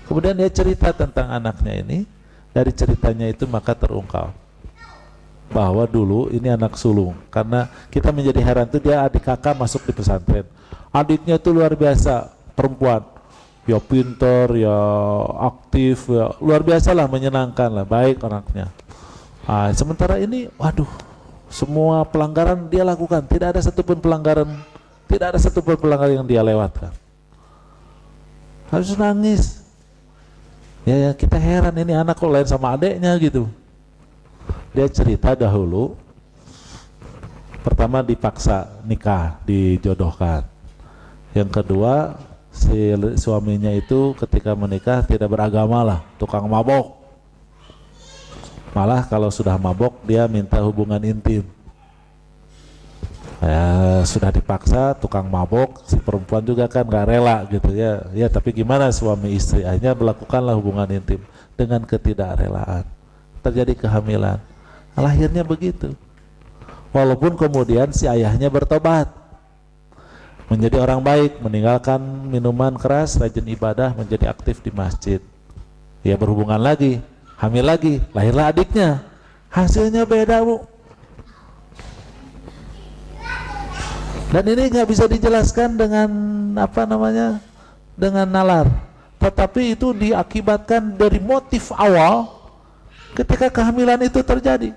Kemudian dia cerita tentang anaknya ini, dari ceritanya itu maka terungkap bahwa dulu ini anak sulung. Karena kita menjadi heran tuh dia adik kakak masuk di pesantren, adiknya itu luar biasa, perempuan, ya pinter, ya aktif, ya luar biasa lah, menyenangkan lah, baik anaknya. Sementara ini waduh, semua pelanggaran dia lakukan, tidak ada satupun pelanggaran yang dia lewatkan. Harus nangis. Ya kita heran, ini anak kok lain sama adeknya gitu. Dia cerita dahulu, pertama dipaksa nikah, dijodohkan. Yang kedua, si suaminya itu ketika menikah tidak beragama lah, tukang mabok. Malah kalau sudah mabok dia minta hubungan intim. Ya sudah dipaksa, tukang mabok, si perempuan juga kan gak rela gitu ya. Ya tapi gimana, suami istri akhirnya melakukanlah hubungan intim dengan ketidakrelaan. Terjadi kehamilan. Lahirnya begitu. Walaupun kemudian si ayahnya bertobat, menjadi orang baik, meninggalkan minuman keras, rajin ibadah, menjadi aktif di masjid. Ya berhubungan lagi, hamil lagi, lahirlah adiknya. Hasilnya beda, Bu. Dan ini nggak bisa dijelaskan dengan dengan nalar. Tetapi itu diakibatkan dari motif awal ketika kehamilan itu terjadi.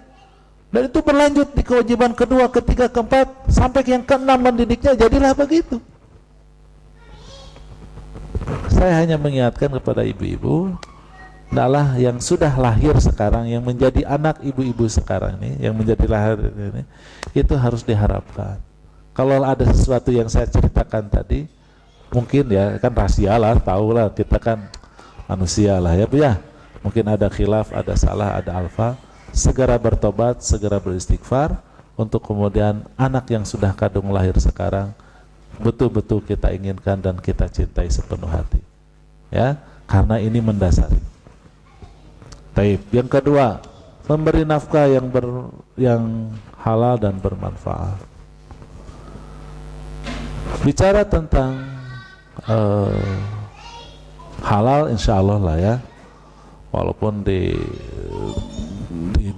Dan itu berlanjut di kewajiban kedua, ketiga, keempat, sampai yang keenam mendidiknya, jadilah begitu. Saya hanya mengingatkan kepada ibu-ibu, adalah yang sudah lahir sekarang, yang menjadi anak ibu-ibu sekarang ini, yang menjadi lahir ini, itu harus diharapkan. Kalau ada sesuatu yang saya ceritakan tadi, mungkin ya kan rahasia lah, tahu lah, kita kan manusia lah ya Bu ya. Mungkin ada khilaf, ada salah, ada alfa. Segera bertobat, segera beristighfar, untuk kemudian anak yang sudah kandung lahir sekarang betul-betul kita inginkan dan kita cintai sepenuh hati. Ya, karena ini mendasari. Taib. Yang kedua, memberi nafkah yang halal dan bermanfaat. Bicara tentang halal, insya Allah lah ya. Walaupun di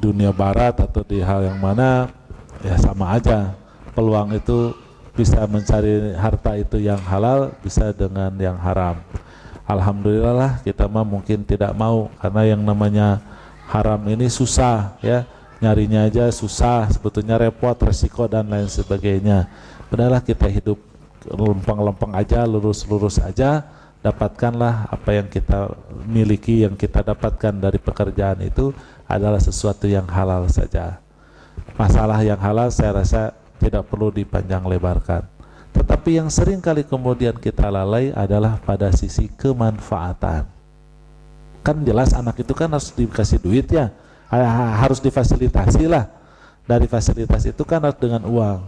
dunia barat atau di hal yang mana ya sama aja, peluang itu bisa mencari harta itu yang halal bisa dengan yang haram. Alhamdulillah lah, kita mah mungkin tidak mau, karena yang namanya haram ini susah ya, nyarinya aja susah, sebetulnya repot, resiko dan lain sebagainya. Udahlah kita hidup lempeng-lempeng aja, lurus-lurus aja, dapatkanlah apa yang kita miliki, yang kita dapatkan dari pekerjaan itu adalah sesuatu yang halal saja. Masalah yang halal saya rasa tidak perlu dipanjang lebarkan. Tetapi yang sering kali kemudian kita lalai adalah pada sisi kemanfaatan. Kan jelas anak itu kan harus dikasih duit ya, harus difasilitasi lah. Dari fasilitas itu kan harus dengan uang.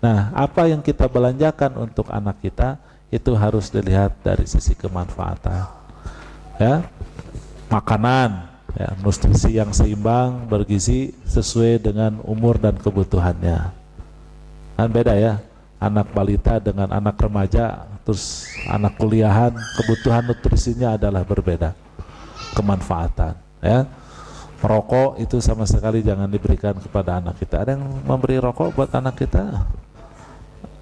Nah, apa yang kita belanjakan untuk anak kita itu harus dilihat dari sisi kemanfaatan. Ya, makanan, ya, nutrisi yang seimbang, bergizi sesuai dengan umur dan kebutuhannya. Kan beda ya, anak balita dengan anak remaja, terus anak kuliahan, kebutuhan nutrisinya adalah berbeda, kemanfaatan. Ya, merokok itu sama sekali jangan diberikan kepada anak kita. Ada yang memberi rokok buat anak kita?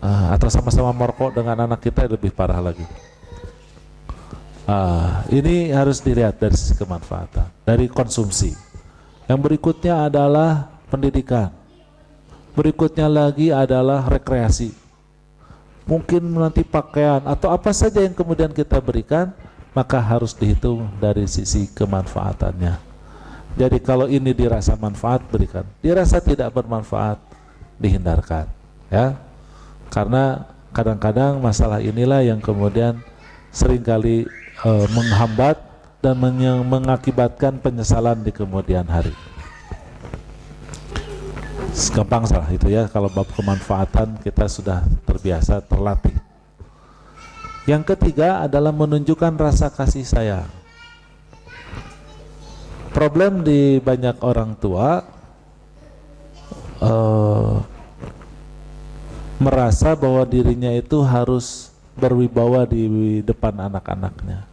Atau sama-sama merokok dengan anak kita lebih parah lagi. Ini harus dilihat dari sisi kemanfaatan, dari konsumsi. Yang berikutnya adalah pendidikan. Berikutnya lagi adalah rekreasi. Mungkin nanti pakaian atau apa saja yang kemudian kita berikan, maka harus dihitung dari sisi kemanfaatannya. Jadi kalau ini dirasa manfaat, berikan. Dirasa tidak bermanfaat, dihindarkan. Ya. Karena kadang-kadang masalah inilah yang kemudian seringkali menghambat dan mengakibatkan penyesalan di kemudian hari. Gampang salah itu ya, kalau bab kemanfaatan kita sudah terbiasa, terlatih. Yang ketiga adalah menunjukkan rasa kasih sayang. Problem di banyak orang tua merasa bahwa dirinya itu harus berwibawa di depan anak-anaknya,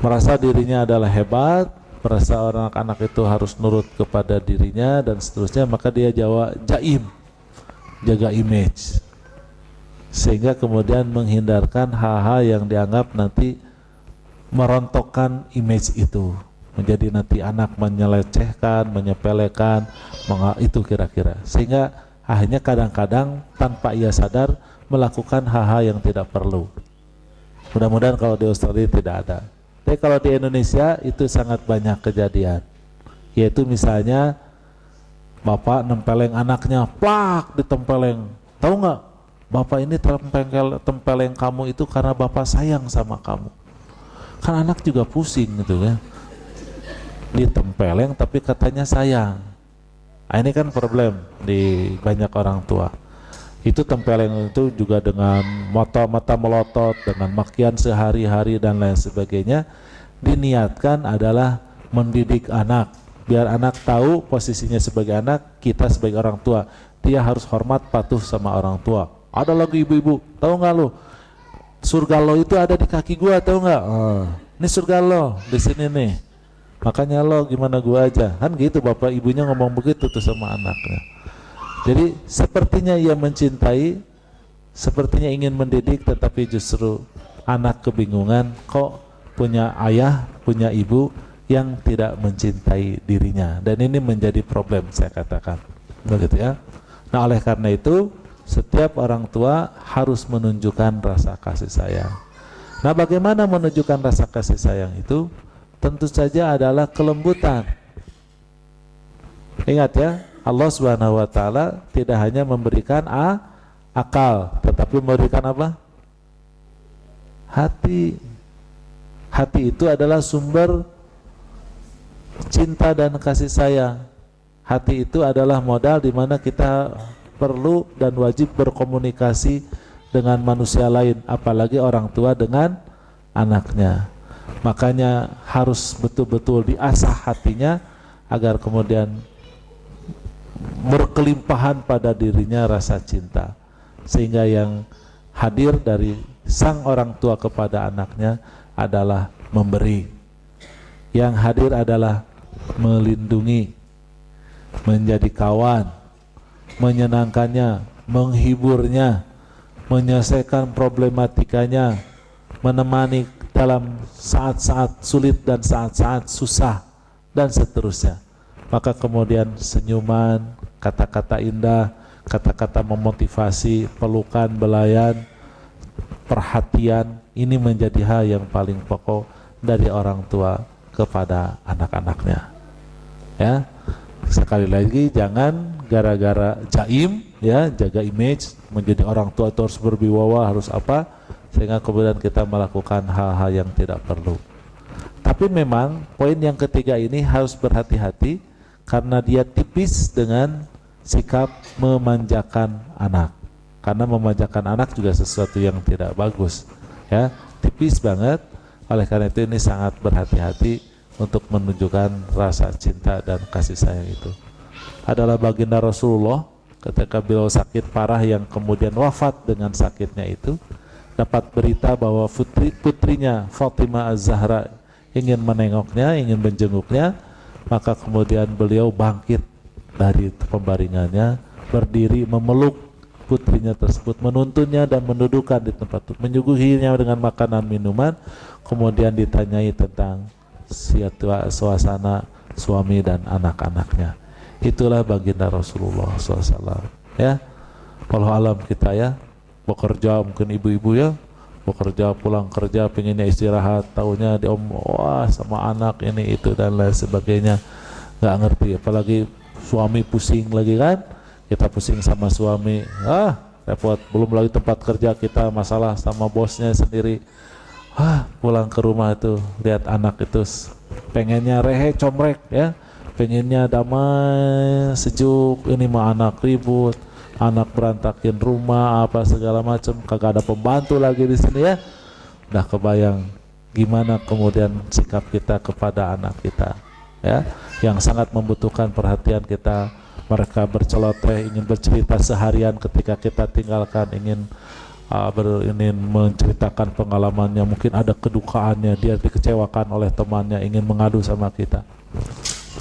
merasa dirinya adalah hebat, merasa anak-anak itu harus nurut kepada dirinya dan seterusnya, maka dia jaim, jaga image, sehingga kemudian menghindarkan hal-hal yang dianggap nanti merontokkan image itu, menjadi nanti anak menyelecehkan, menyepelekan, itu kira-kira, sehingga akhirnya kadang-kadang tanpa ia sadar melakukan hal-hal yang tidak perlu. Mudah-mudahan kalau di Australia tidak ada. Tapi kalau di Indonesia itu sangat banyak kejadian. Yaitu misalnya bapak nempeleng anaknya, plak ditempeleng. Tahu nggak? Bapak ini tempeleng kamu itu karena bapak sayang sama kamu. Kan anak juga pusing gitu ya. Ditempeleng tapi katanya sayang. Nah, ini kan problem di banyak orang tua. Itu tempeleng itu juga dengan mata melotot, dengan makian sehari-hari dan lain sebagainya, diniatkan adalah mendidik anak, biar anak tahu posisinya sebagai anak, kita sebagai orang tua, dia harus hormat patuh sama orang tua. Ada lagi ibu-ibu, tahu nggak lo? Surga lo itu ada di kaki gua, tahu nggak? Ini surga lo di sini nih. Makanya lo gimana gua aja, kan gitu bapak ibunya ngomong begitu tuh sama anaknya. Jadi sepertinya ia mencintai, sepertinya ingin mendidik, tetapi justru anak kebingungan kok punya ayah, punya ibu yang tidak mencintai dirinya, dan ini menjadi problem saya katakan, begitu ya. Nah oleh karena itu setiap orang tua harus menunjukkan rasa kasih sayang. Nah bagaimana menunjukkan rasa kasih sayang itu? Tentu saja adalah kelembutan. Ingat ya, Allah Subhanahu wa taala tidak hanya memberikan akal, tetapi memberikan apa? Hati. Hati itu adalah sumber cinta dan kasih sayang. Hati itu adalah modal di mana kita perlu dan wajib berkomunikasi dengan manusia lain, apalagi orang tua dengan anaknya. Makanya harus betul-betul diasah hatinya agar kemudian berkelimpahan pada dirinya rasa cinta, sehingga yang hadir dari sang orang tua kepada anaknya adalah memberi, yang hadir adalah melindungi, menjadi kawan, menyenangkannya, menghiburnya, menyelesaikan problematikanya, menemani dalam saat-saat sulit dan saat-saat susah dan seterusnya. Maka kemudian senyuman, kata-kata indah, kata-kata memotivasi, pelukan, belayan, perhatian, ini menjadi hal yang paling pokok dari orang tua kepada anak-anaknya. Ya, sekali lagi jangan gara-gara jaim, ya, jaga image, menjadi orang tua itu harus berwibawa, harus apa, sehingga kemudian kita melakukan hal-hal yang tidak perlu. Tapi memang poin yang ketiga ini harus berhati-hati karena dia tipis dengan sikap memanjakan anak. Karena memanjakan anak juga sesuatu yang tidak bagus, ya, tipis banget. Oleh karena itu ini sangat berhati-hati untuk menunjukkan rasa cinta dan kasih sayang itu. Adalah baginda Rasulullah ketika beliau sakit parah yang kemudian wafat dengan sakitnya itu, dapat berita bahwa putrinya Fatimah Az-Zahra ingin menengoknya, ingin menjenguknya, maka kemudian beliau bangkit dari pembaringannya, berdiri memeluk putrinya tersebut, menuntunnya dan mendudukkan di tempat itu, menyuguhinya dengan makanan minuman, kemudian ditanyai tentang suasana suami dan anak-anaknya. Itulah baginda Rasulullah SAW, ya. Walau alam kita, ya, bekerja, mungkin ibu-ibu, ya, bekerja, pulang kerja pengennya istirahat, taunya wah sama anak ini itu dan lain sebagainya, nggak ngerti. Apalagi suami pusing lagi kan, kita pusing sama suami, repot. Belum lagi tempat kerja kita masalah sama bosnya sendiri. Pulang ke rumah itu lihat anak itu pengennya rehe comrek, ya, pengennya damai sejuk. Ini mah anak ribut, anak berantakin rumah apa segala macam, kagak ada pembantu lagi di sini, ya. Udah kebayang gimana kemudian sikap kita kepada anak kita, ya, yang sangat membutuhkan perhatian kita. Mereka berceloteh, ingin bercerita seharian ketika kita tinggalkan, ingin menceritakan pengalamannya, mungkin ada kedukaannya, dia dikecewakan oleh temannya, ingin mengadu sama kita.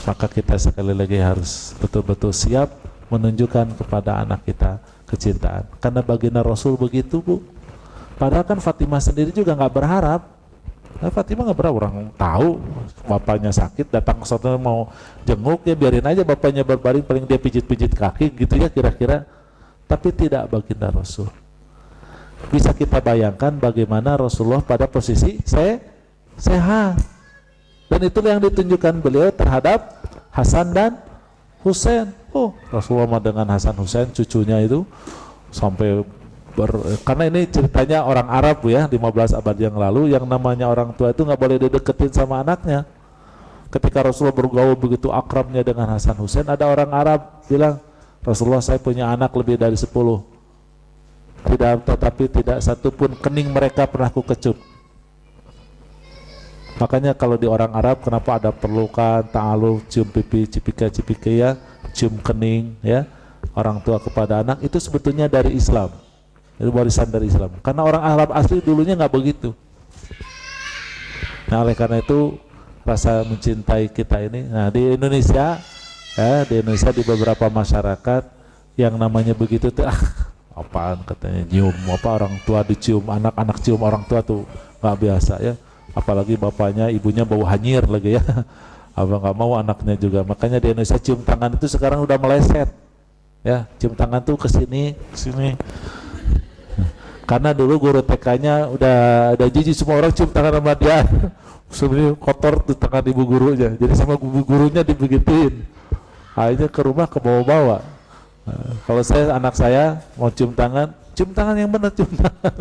Maka kita sekali lagi harus betul-betul siap menunjukkan kepada anak kita kecintaan. Karena baginda Rasul begitu, Bu. Padahal kan Fatimah sendiri juga nggak berharap. Fatimah nggak berharap, orang tahu bapaknya sakit, datang ke sana mau jenguk, ya biarin aja bapaknya berbaring, paling dia pijit-pijit kaki gitu, ya, kira-kira. Tapi tidak baginda Rasul. Bisa kita bayangkan bagaimana Rasulullah pada posisi sehat. Dan itulah yang ditunjukkan beliau terhadap Hasan dan Husain. Rasulullah dengan Hasan Husain cucunya itu sampai karena ini ceritanya orang Arab, ya, 15 abad yang lalu, yang namanya orang tua itu nggak boleh dideketin sama anaknya. Ketika Rasulullah bergaul begitu akrabnya dengan Hasan Husain, ada orang Arab bilang, Rasulullah, saya punya anak lebih dari 10, tetapi tidak satupun kening mereka pernah ku kecup. Makanya kalau di orang Arab kenapa ada perlukan, ta'aluf, cium pipi, cipika-cipika, ya, cium kening, ya, orang tua kepada anak, itu sebetulnya dari Islam. Itu warisan dari Islam. Karena orang Arab asli dulunya nggak begitu. Nah, oleh karena itu rasa mencintai kita ini. Nah, di Indonesia, ya, di Indonesia di beberapa masyarakat yang namanya begitu tuh, apaan katanya nyium apa orang tua dicium, anak-anak cium orang tua tuh nggak biasa, ya. Apalagi bapaknya, ibunya bau hanyir lagi, ya. Abang nggak mau anaknya juga. Makanya di Indonesia cium tangan itu sekarang udah meleset, ya. Cium tangan tuh ke sini. Karena dulu guru TK-nya udah jijik semua orang cium tangan sama dia. Sebenarnya kotor tuh tangan ibu gurunya. Jadi sama ibu gurunya dibegituin. Akhirnya ke rumah ke bawa-bawa. Kalau anak saya mau cium tangan yang benar, cium tangan.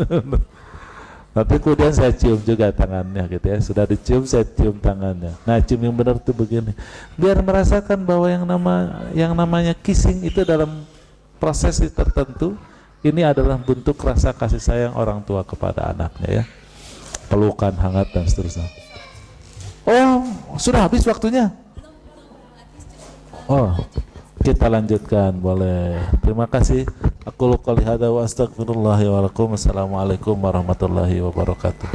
Nanti kemudian saya cium juga tangannya gitu, ya. Sudah dicium saya cium tangannya. Nah, cium yang benar tuh begini. Biar merasakan bahwa yang namanya kissing itu dalam proses tertentu, ini adalah bentuk rasa kasih sayang orang tua kepada anaknya, ya. Pelukan hangat dan seterusnya. Sudah habis waktunya. Kita lanjutkan, boleh. Terima kasih. Aku qouli hadza wa astaghfirullah wa lakum. Assalamualaikum warahmatullahi wabarakatuh.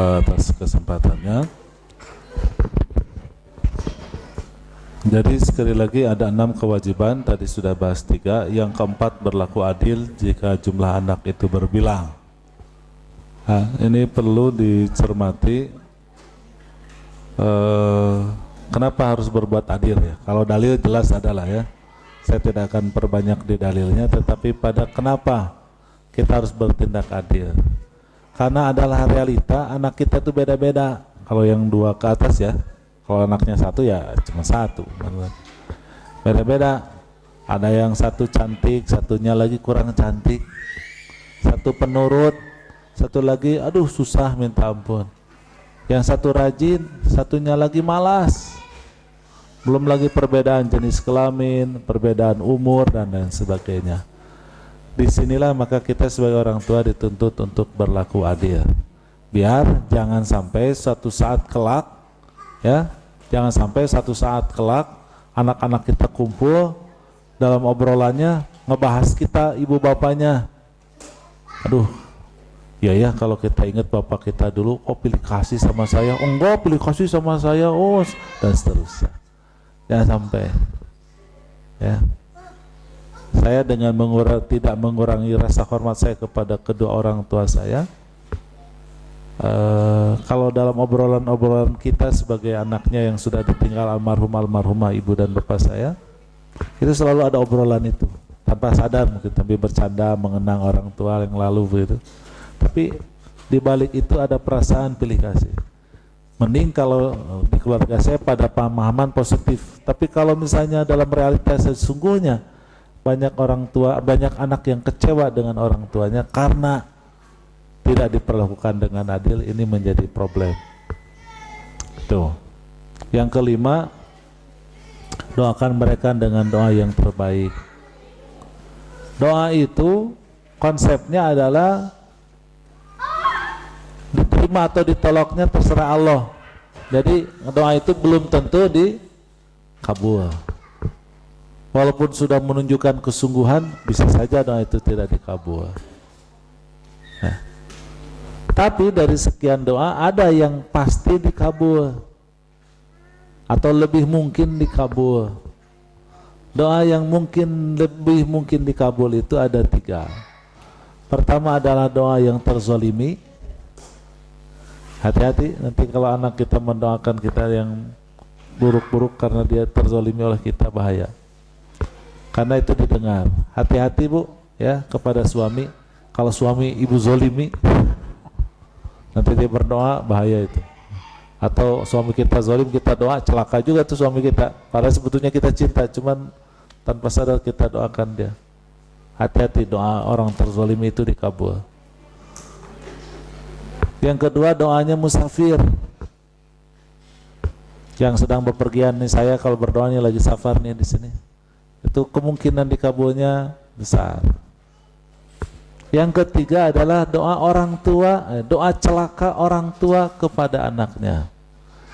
Atas kesempatannya. Jadi sekali lagi ada 6 kewajiban, tadi sudah bahas 3. Yang keempat, berlaku adil jika jumlah anak itu berbilang. Ini perlu dicermati. Kenapa harus berbuat adil, ya? Kalau dalil jelas adalah, ya. Saya tidak akan perbanyak di dalilnya, tetapi pada kenapa kita harus bertindak adil. Karena adalah realita anak kita itu beda-beda. Kalau yang 2 ke atas, ya, Kalau anaknya satu ya cuma satu. Beda-beda. Ada yang satu cantik, satunya lagi kurang cantik. Satu penurut, satu lagi aduh susah minta ampun. Yang satu rajin, satunya lagi malas. Belum lagi perbedaan jenis kelamin, perbedaan umur dan lain sebagainya. Disinilah maka kita sebagai orang tua dituntut untuk berlaku adil. Biar jangan sampai suatu saat kelak, ya, jangan sampai suatu saat kelak anak-anak kita kumpul dalam obrolannya ngebahas kita ibu bapaknya. Aduh, ya kalau kita ingat bapak kita dulu, oh pilih kasih sama saya, oh enggak pilih kasih sama saya, oh dan seterusnya. Jangan sampai, ya. Saya dengan tidak mengurangi rasa hormat saya kepada kedua orang tua saya. Kalau dalam obrolan-obrolan kita sebagai anaknya yang sudah ditinggal almarhumah ibu dan bapak saya, itu selalu ada obrolan itu tanpa sadar, mungkin sambil bercanda mengenang orang tua yang lalu begitu. Tapi di balik itu ada perasaan pilih kasih. Mending kalau di keluarga saya pada pemahaman positif. Tapi kalau misalnya dalam realitas sesungguhnya banyak orang tua, banyak anak yang kecewa dengan orang tuanya karena tidak diperlakukan dengan adil, ini menjadi problem. Tuh. Yang kelima, doakan mereka dengan doa yang terbaik. Doa itu konsepnya adalah diterima atau ditolaknya terserah Allah. Jadi doa itu belum tentu dikabul. Walaupun sudah menunjukkan kesungguhan, bisa saja doa itu tidak dikabul. Nah. Tapi dari sekian doa ada yang pasti dikabul atau lebih mungkin dikabul. Doa yang lebih mungkin dikabul itu ada 3. Pertama adalah doa yang terzolimi. Hati-hati nanti kalau anak kita mendoakan kita yang buruk-buruk karena dia terzolimi oleh kita, bahaya. Karena itu didengar. Hati-hati Bu ya kepada suami. Kalau suami ibu zolimi, nanti dia berdoa, bahaya itu. Atau suami kita zalim, kita doa, celaka juga tuh suami kita. Padahal sebetulnya kita cinta, cuman tanpa sadar kita doakan dia. Hati-hati, doa orang terzalimi itu dikabul. Yang kedua, doanya musafir. Yang sedang bepergian nih, saya kalau berdoanya lagi safar nih di sini, itu kemungkinan dikabulnya besar. Yang ketiga adalah doa orang tua, doa celaka orang tua kepada anaknya.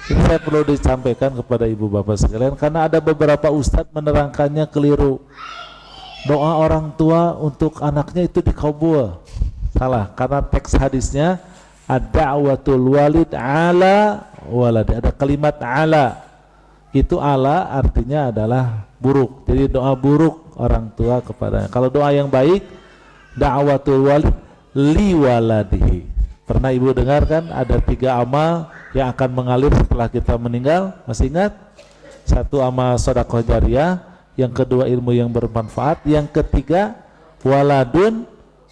Ini saya perlu disampaikan kepada ibu bapak sekalian karena ada beberapa ustadz menerangkannya keliru. Doa orang tua untuk anaknya itu dikabul. Salah, karena teks hadisnya ad-da'watul walid ala walad. Ada kalimat ala. Itu ala artinya adalah buruk. Jadi doa buruk orang tua kepadanya. Kalau doa yang baik, da'watul walid li waladihi. Pernah ibu dengar kan ada 3 amal yang akan mengalir setelah kita meninggal? Masih ingat? 1 amal sedekah jariyah, yang kedua ilmu yang bermanfaat, yang ketiga waladun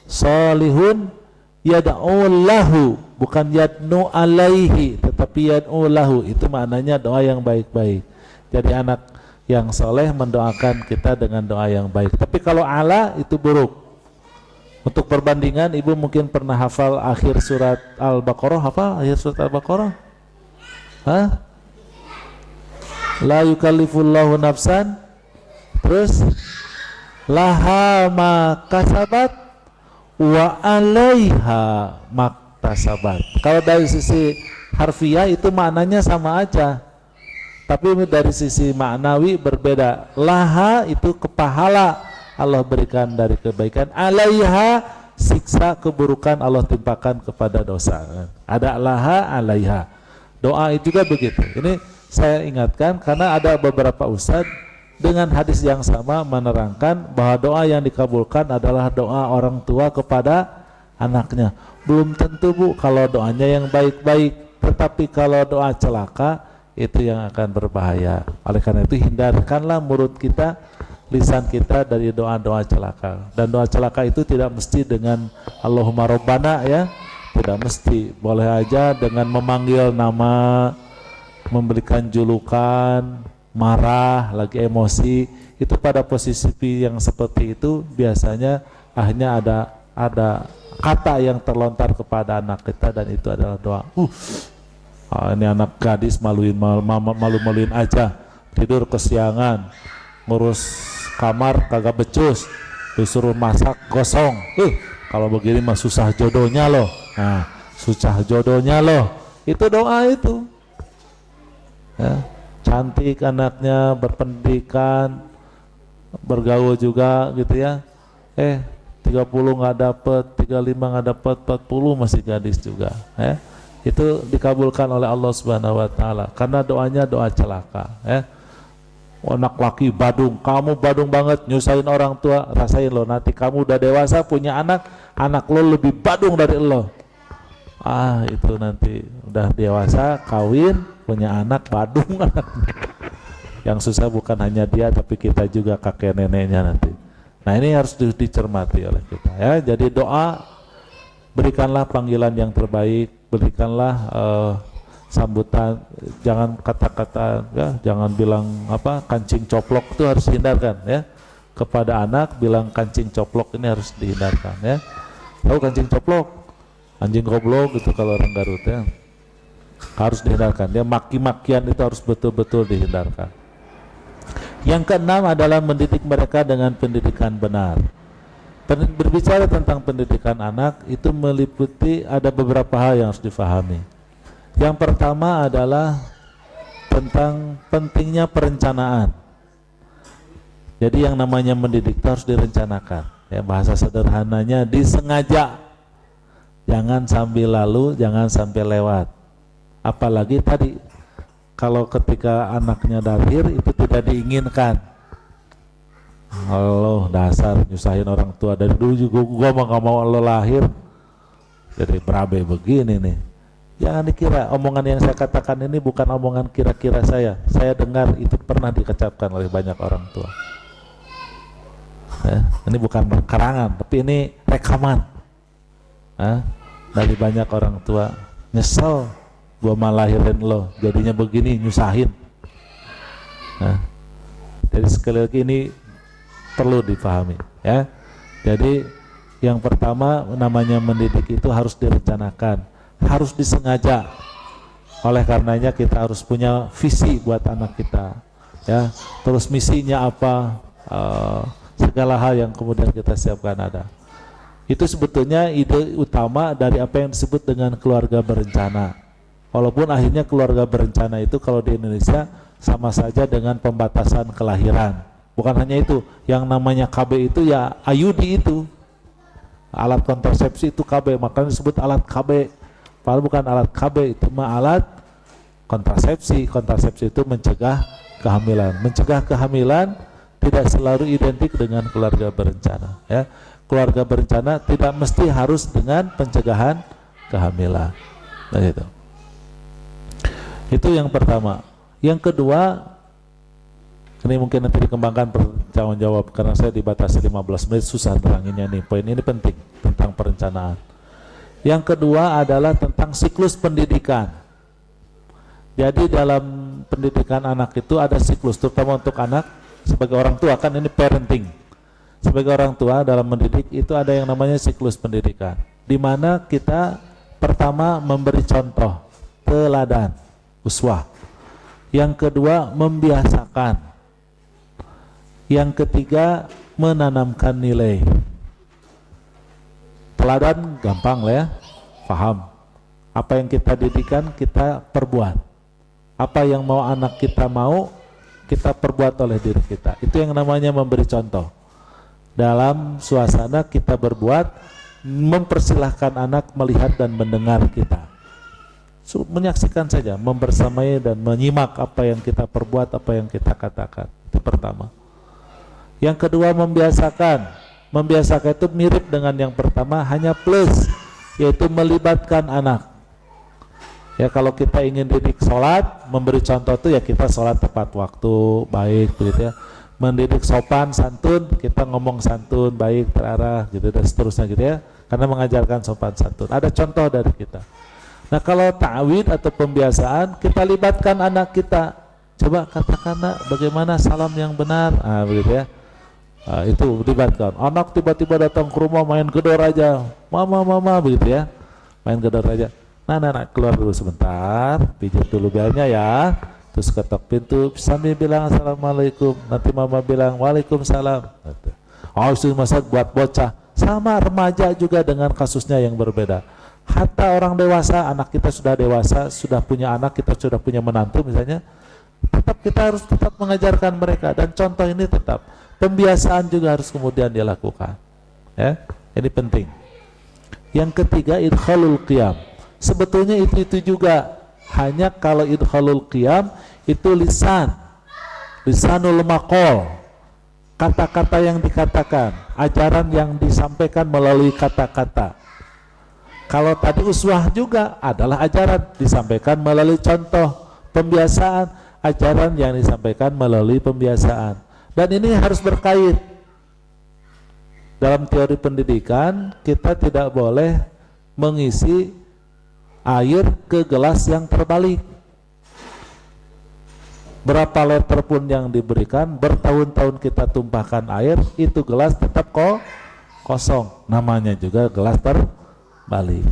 solihun yad'u lahu, bukan yadnu alaihi tetapi yad'u lahu. Itu maknanya doa yang baik-baik. Jadi anak yang soleh mendoakan kita dengan doa yang baik. Tapi kalau ala itu buruk. Untuk perbandingan, ibu mungkin pernah hafal akhir surat Al-Baqarah. Hafal akhir surat Al-Baqarah? Hah? La yukallifullahu nafsan, terus laha ma kasabat wa alaiha maktasabat. Kalau dari sisi harfiah itu maknanya sama aja, tapi dari sisi maknawi berbeda. Laha itu kepahala Allah berikan dari kebaikan, alaiha siksa keburukan Allah timpakan kepada dosa. Ada laha alaiha. Doa itu juga begitu. Ini saya ingatkan karena ada beberapa ustadz dengan hadis yang sama menerangkan bahwa doa yang dikabulkan adalah doa orang tua kepada anaknya. Belum tentu Bu kalau doanya yang baik-baik, tetapi kalau doa celaka itu yang akan berbahaya. Oleh karena itu hindarkanlah mulut kita, lisan kita dari doa-doa celaka. Dan doa celaka itu tidak mesti dengan Allahumma Rabbana ya, tidak mesti. Boleh aja dengan memanggil nama memberikan julukan, marah, lagi emosi, itu pada posisi yang seperti itu biasanya akhirnya ada kata yang terlontar kepada anak kita dan itu adalah doa. Ini anak gadis malu-maluin aja, tidur kesiangan, ngurus kamar kagak becus, disuruh masak gosong. Kalau begini mah susah jodohnya loh. Nah, susah jodohnya loh. Itu doa itu. Ya, cantik anaknya, berpendidikan, bergaul juga gitu ya. 30 nggak dapet, 35 nggak dapet, 40 masih gadis juga. Itu dikabulkan oleh Allah Subhanahu Wa Taala karena doanya doa celaka. Anak laki badung, kamu badung banget, nyusahin orang tua, rasain lo nanti kamu udah dewasa punya anak lo lebih badung dari lo. Itu nanti udah dewasa, kawin, punya anak, badung anak. Yang susah bukan hanya dia tapi kita juga kakek neneknya nanti. Nah ini harus dicermati oleh kita ya. Jadi doa, berikanlah panggilan yang terbaik, berikanlah sambutan, jangan kata-kata ya, jangan bilang kancing coplok, itu harus dihindarkan ya. Kepada anak bilang kancing coplok ini harus dihindarkan ya. Tahu kancing coplok? Anjing goblok gitu kalau orang Garut ya. Harus dihindarkan. Ya, maki-makian itu harus betul-betul dihindarkan. Yang keenam adalah mendidik mereka dengan pendidikan benar. Berbicara tentang pendidikan anak itu meliputi ada beberapa hal yang harus difahami. Yang pertama adalah tentang pentingnya perencanaan. Jadi yang namanya mendidik itu harus direncanakan. Ya, bahasa sederhananya disengaja. Jangan sambil lalu, jangan sampai lewat. Apalagi tadi kalau ketika anaknya lahir itu tidak diinginkan. Allah dasar nyusahin orang tua, dari dulu juga gua mah gak mau lo lahir jadi berabe begini nih. Jangan dikira omongan yang saya katakan ini bukan omongan kira-kira saya dengar itu pernah dikecapkan oleh banyak orang tua. Ini bukan karangan tapi ini rekaman dari banyak orang tua. Nyesel gua mah lahirin lo jadinya begini, nyusahin. Jadi sekali lagi ini perlu dipahami ya. Jadi yang pertama namanya mendidik itu harus direncanakan, harus disengaja. Oleh karenanya kita harus punya visi buat anak kita ya. Terus misinya apa, segala hal yang kemudian kita siapkan ada. Itu sebetulnya ide utama dari apa yang disebut dengan keluarga berencana. Walaupun akhirnya keluarga berencana itu kalau di Indonesia sama saja dengan pembatasan kelahiran. Bukan hanya itu, yang namanya KB itu ya IUD itu, alat kontrasepsi itu KB, makanya disebut alat KB. Padahal bukan alat KB, itu mah alat kontrasepsi. Kontrasepsi itu mencegah kehamilan. Mencegah kehamilan tidak selalu identik dengan keluarga berencana. Ya, keluarga berencana tidak mesti harus dengan pencegahan kehamilan. Nah, itu yang pertama. Yang kedua, ini mungkin nanti dikembangkan pertanyaan jawab karena saya dibatasi 15 menit, susah teranginnya nih. Poin ini penting tentang perencanaan. Yang kedua adalah tentang siklus pendidikan. Jadi dalam pendidikan anak itu ada siklus, terutama untuk anak sebagai orang tua, kan ini parenting. Sebagai orang tua dalam mendidik itu ada yang namanya siklus pendidikan, di mana kita pertama memberi contoh, teladan, uswah. Yang kedua membiasakan. Yang ketiga menanamkan nilai. Teladan gampang lah ya, paham. Apa yang kita didikan kita perbuat. Apa yang mau anak kita mau kita perbuat oleh diri kita. Itu yang namanya memberi contoh. Dalam suasana kita berbuat, mempersilahkan anak melihat dan mendengar kita. Menyaksikan saja, membersamai dan menyimak apa yang kita perbuat, apa yang kita katakan. Itu pertama. Yang kedua membiasakan. Membiasakan itu mirip dengan yang pertama, hanya plus, yaitu melibatkan anak. Ya, kalau kita ingin didik sholat, memberi contoh itu ya kita sholat tepat waktu, baik begitu ya. Mendidik sopan, santun, kita ngomong santun, baik, terarah gitu dan seterusnya gitu ya. Karena mengajarkan sopan santun. Ada contoh dari kita. Nah kalau ta'wid atau pembiasaan, kita libatkan anak kita. Coba katakan nak, bagaimana salam yang benar, begitu ya. Itu libatkan. Anak tiba-tiba datang ke rumah main gedor aja, mama begitu ya, main gedor aja. Nah, keluar dulu sebentar, pijat dulu belnya ya, terus ketok pintu sambil bilang assalamualaikum, nanti mama bilang waalaikumsalam. Itu masa buat bocah, sama remaja juga dengan kasusnya yang berbeda. Hatta orang dewasa, anak kita sudah dewasa, sudah punya anak, kita sudah punya menantu misalnya, tetap kita harus tetap mengajarkan mereka, dan contoh ini tetap pembiasaan juga harus kemudian dilakukan ya, ini penting. Yang ketiga, idkhalul qiyam. Sebetulnya itu juga, hanya kalau idkhalul qiyam itu lisanul maqal, kata-kata yang dikatakan, ajaran yang disampaikan melalui kata-kata. Kalau tadi uswah juga adalah ajaran disampaikan melalui contoh, pembiasaan, ajaran yang disampaikan melalui pembiasaan. Dan ini harus berkait. Dalam teori pendidikan, kita tidak boleh mengisi air ke gelas yang terbalik. Berapa liter pun yang diberikan, bertahun-tahun kita tumpahkan air, itu gelas tetap kosong. Namanya juga gelas terbalik.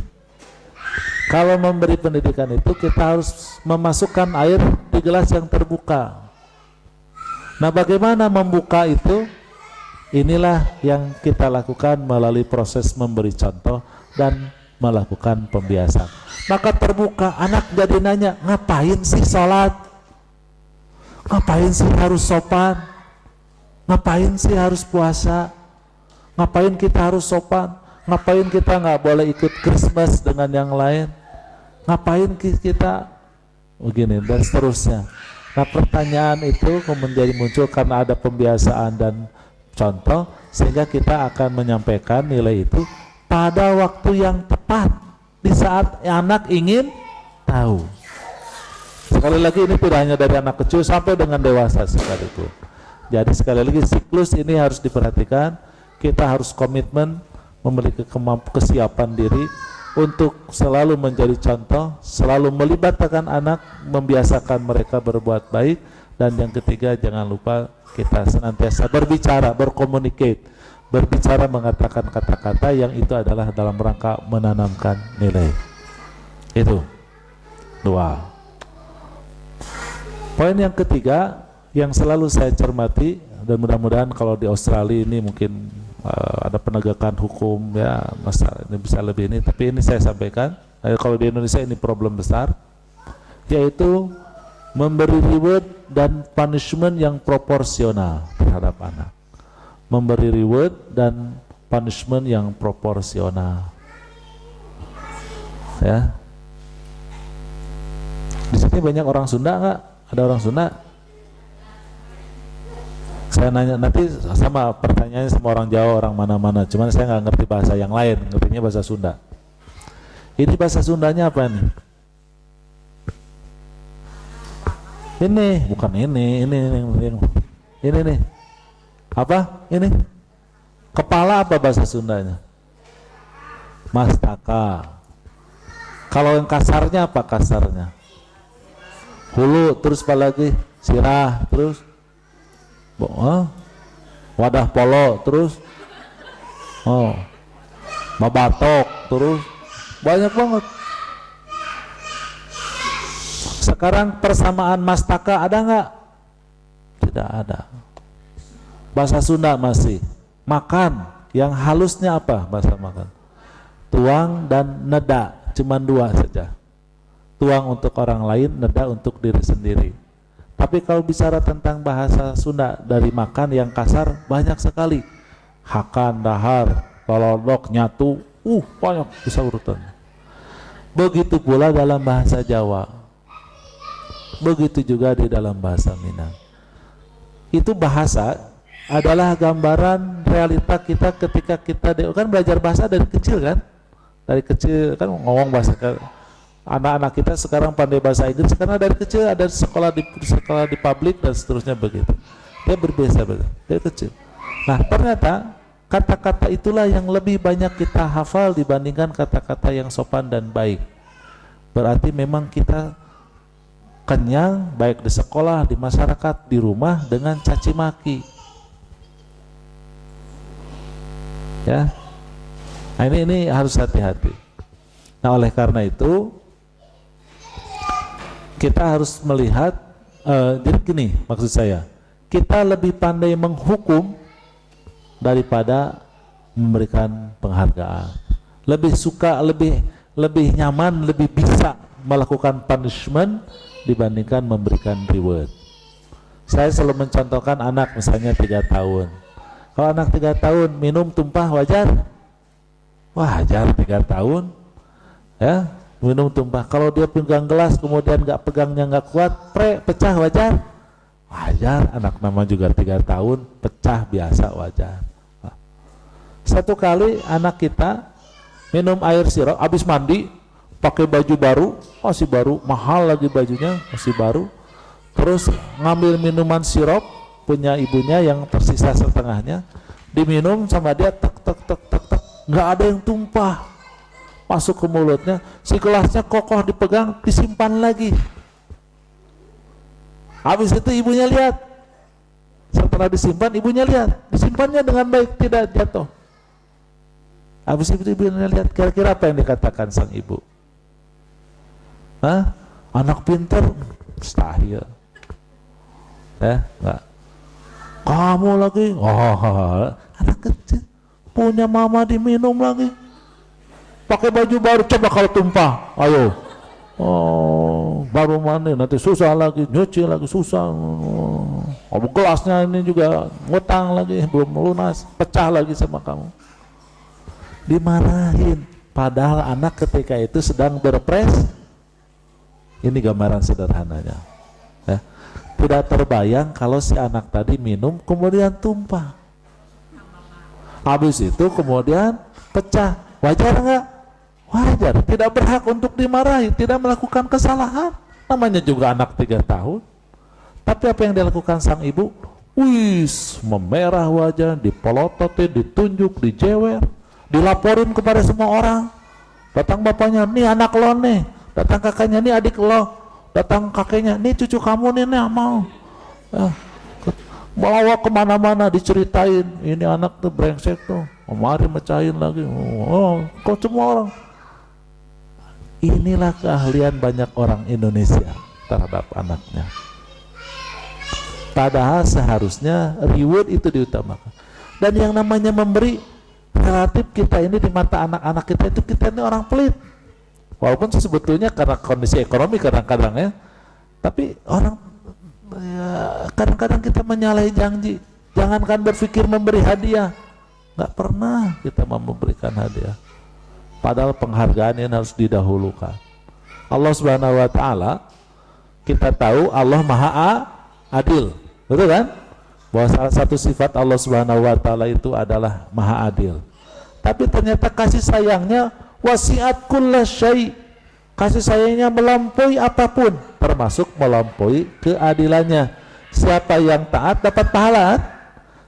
Kalau memberi pendidikan itu, kita harus memasukkan air di gelas yang terbuka. Nah, bagaimana membuka itu? Inilah yang kita lakukan melalui proses memberi contoh dan melakukan pembiasaan. Maka terbuka, anak jadi nanya, ngapain sih sholat? Ngapain sih harus sopan? Ngapain sih harus puasa? Ngapain kita harus sopan? Ngapain kita nggak boleh ikut Christmas dengan yang lain? Ngapain kita begini dan seterusnya. Nah, pertanyaan itu kemudian muncul karena ada pembiasaan dan contoh, sehingga kita akan menyampaikan nilai itu pada waktu yang tepat, di saat anak ingin tahu. Sekali lagi, ini tidak hanya dari anak kecil sampai dengan dewasa sekalipun. Jadi sekali lagi, siklus ini harus diperhatikan. Kita harus komitmen, memiliki kesiapan diri untuk selalu menjadi contoh, selalu melibatkan anak, membiasakan mereka berbuat baik. Dan yang ketiga, jangan lupa kita senantiasa berbicara, berkomunikasi, berbicara, mengatakan kata-kata yang itu adalah dalam rangka menanamkan nilai. Itu dua. Poin yang ketiga yang selalu saya cermati, dan mudah-mudahan kalau di Australia ini mungkin ada penegakan hukum ya, masalah ini bisa lebih ini, tapi ini saya sampaikan. Kalau di Indonesia ini problem besar, yaitu memberi reward dan punishment yang proporsional terhadap anak. Memberi reward dan punishment yang proporsional. Ya. Di sini banyak orang Sunda nggak? Ada orang Sunda? Saya nanya nanti sama pertanyaannya sama orang Jawa, orang mana-mana. Cuman saya nggak ngerti bahasa yang lain, ngertinya bahasa Sunda. Ini bahasa Sundanya apa nih? Ini bukan ini nih. Apa? Ini kepala apa bahasa Sundanya? Mastaka. Kalau yang kasarnya apa kasarnya? Hulu, terus apa lagi? Sirah, terus wadah polo, terus mabatok, terus banyak banget. Sekarang persamaan mastaka ada nggak? Tidak ada. Bahasa Sunda masih. Makan, yang halusnya apa bahasa makan? Tuang dan neda, cuman dua saja. Tuang untuk orang lain, neda untuk diri sendiri. Tapi kalau bicara tentang bahasa Sunda dari makan yang kasar banyak sekali. Hakan, dahar, lolodok, nyatu, banyak bisa urutan. Begitu pula dalam bahasa Jawa. Begitu juga di dalam bahasa Minang. Itu bahasa adalah gambaran realita kita ketika kita kan belajar bahasa dari kecil kan? Dari kecil kan ngomong bahasa. Anak-anak kita sekarang pandai bahasa Inggris karena dari kecil ada sekolah di publik dan seterusnya begitu. Dia berbiasa dari kecil. Nah, ternyata kata-kata itulah yang lebih banyak kita hafal dibandingkan kata-kata yang sopan dan baik. berarti memang kita kenyang baik di sekolah, di masyarakat, di rumah dengan caci maki. Ya. Nah, ini harus hati-hati. Nah, oleh karena itu kita harus melihat jadi gini maksud saya, kita lebih pandai menghukum daripada memberikan penghargaan. Lebih suka, lebih nyaman, lebih bisa melakukan punishment dibandingkan memberikan reward. Saya selalu mencontohkan anak misalnya 3 tahun. Kalau anak 3 tahun minum tumpah wajar? Wajar 3 tahun. Ya, minum tumpah. Kalau dia pegang gelas kemudian pegangnya nggak kuat, pecah wajar? Wajar. Anak nama juga 3 tahun, pecah biasa wajar. Satu kali anak kita minum air sirop, habis mandi, pakai baju baru, masih baru, mahal lagi bajunya, masih baru. Terus ngambil minuman sirop punya ibunya yang tersisa setengahnya, diminum sama dia, tek, nggak ada yang tumpah, masuk ke mulutnya, si gelasnya kokoh dipegang, disimpan lagi. Habis itu ibunya lihat, setelah disimpan, ibunya lihat, disimpannya dengan baik, tidak jatuh. Habis itu ibunya lihat, kira-kira apa yang dikatakan sang ibu? Hah? Anak pintar? Mustahil. Enggak. Kamu lagi? Oh, anak kecil punya mama diminum lagi. Pakai baju baru, coba kalau tumpah, ayo. Oh, baru mandi nanti susah lagi, nyuci lagi susah. Oh, gelasnya ini juga ngutang lagi, belum lunas, pecah lagi sama kamu. Dimarahin, padahal anak ketika itu sedang berpres. Ini gambaran sederhananya. Ya. Tidak terbayang kalau si anak tadi minum kemudian tumpah. Habis itu kemudian pecah. Wajar enggak? Wajar. Tidak berhak untuk dimarahi, tidak melakukan kesalahan. Namanya juga anak 3 tahun. Tapi apa yang dilakukan sang ibu? Wis, memerah wajah, dipelototin, ditunjuk, dijewer, dilaporin kepada semua orang. Datang bapaknya, nih anak lo nih. Datang kakaknya, nih adik lo. Datang kakeknya, nih cucu kamu nih mau. Bawa kemana-mana diceritain, ini anak tuh brengsek tuh, kemarin mecahin lagi. Oh, kok semua orang. Inilah keahlian banyak orang Indonesia terhadap anaknya. Padahal seharusnya reward itu diutamakan. Dan yang namanya memberi, relatif kita ini di mata anak-anak kita itu, kita ini orang pelit. Walaupun sebetulnya karena kondisi ekonomi kadang-kadang ya, tapi orang kadang-kadang kita menyalahi janji. Jangankan berpikir memberi hadiah, nggak pernah kita memberikan hadiah. Padahal penghargaan ini harus didahulukan. Allah Subhanahu wa Ta'ala, kita tahu Allah Maha Adil, betul kan? Bahwa salah satu sifat Allah Subhanahu wa Ta'ala itu adalah Maha Adil. Tapi ternyata kasih sayangnya wasiat kullasyai, kasih sayangnya melampaui apapun, termasuk melampaui keadilannya. Siapa yang taat dapat pahala,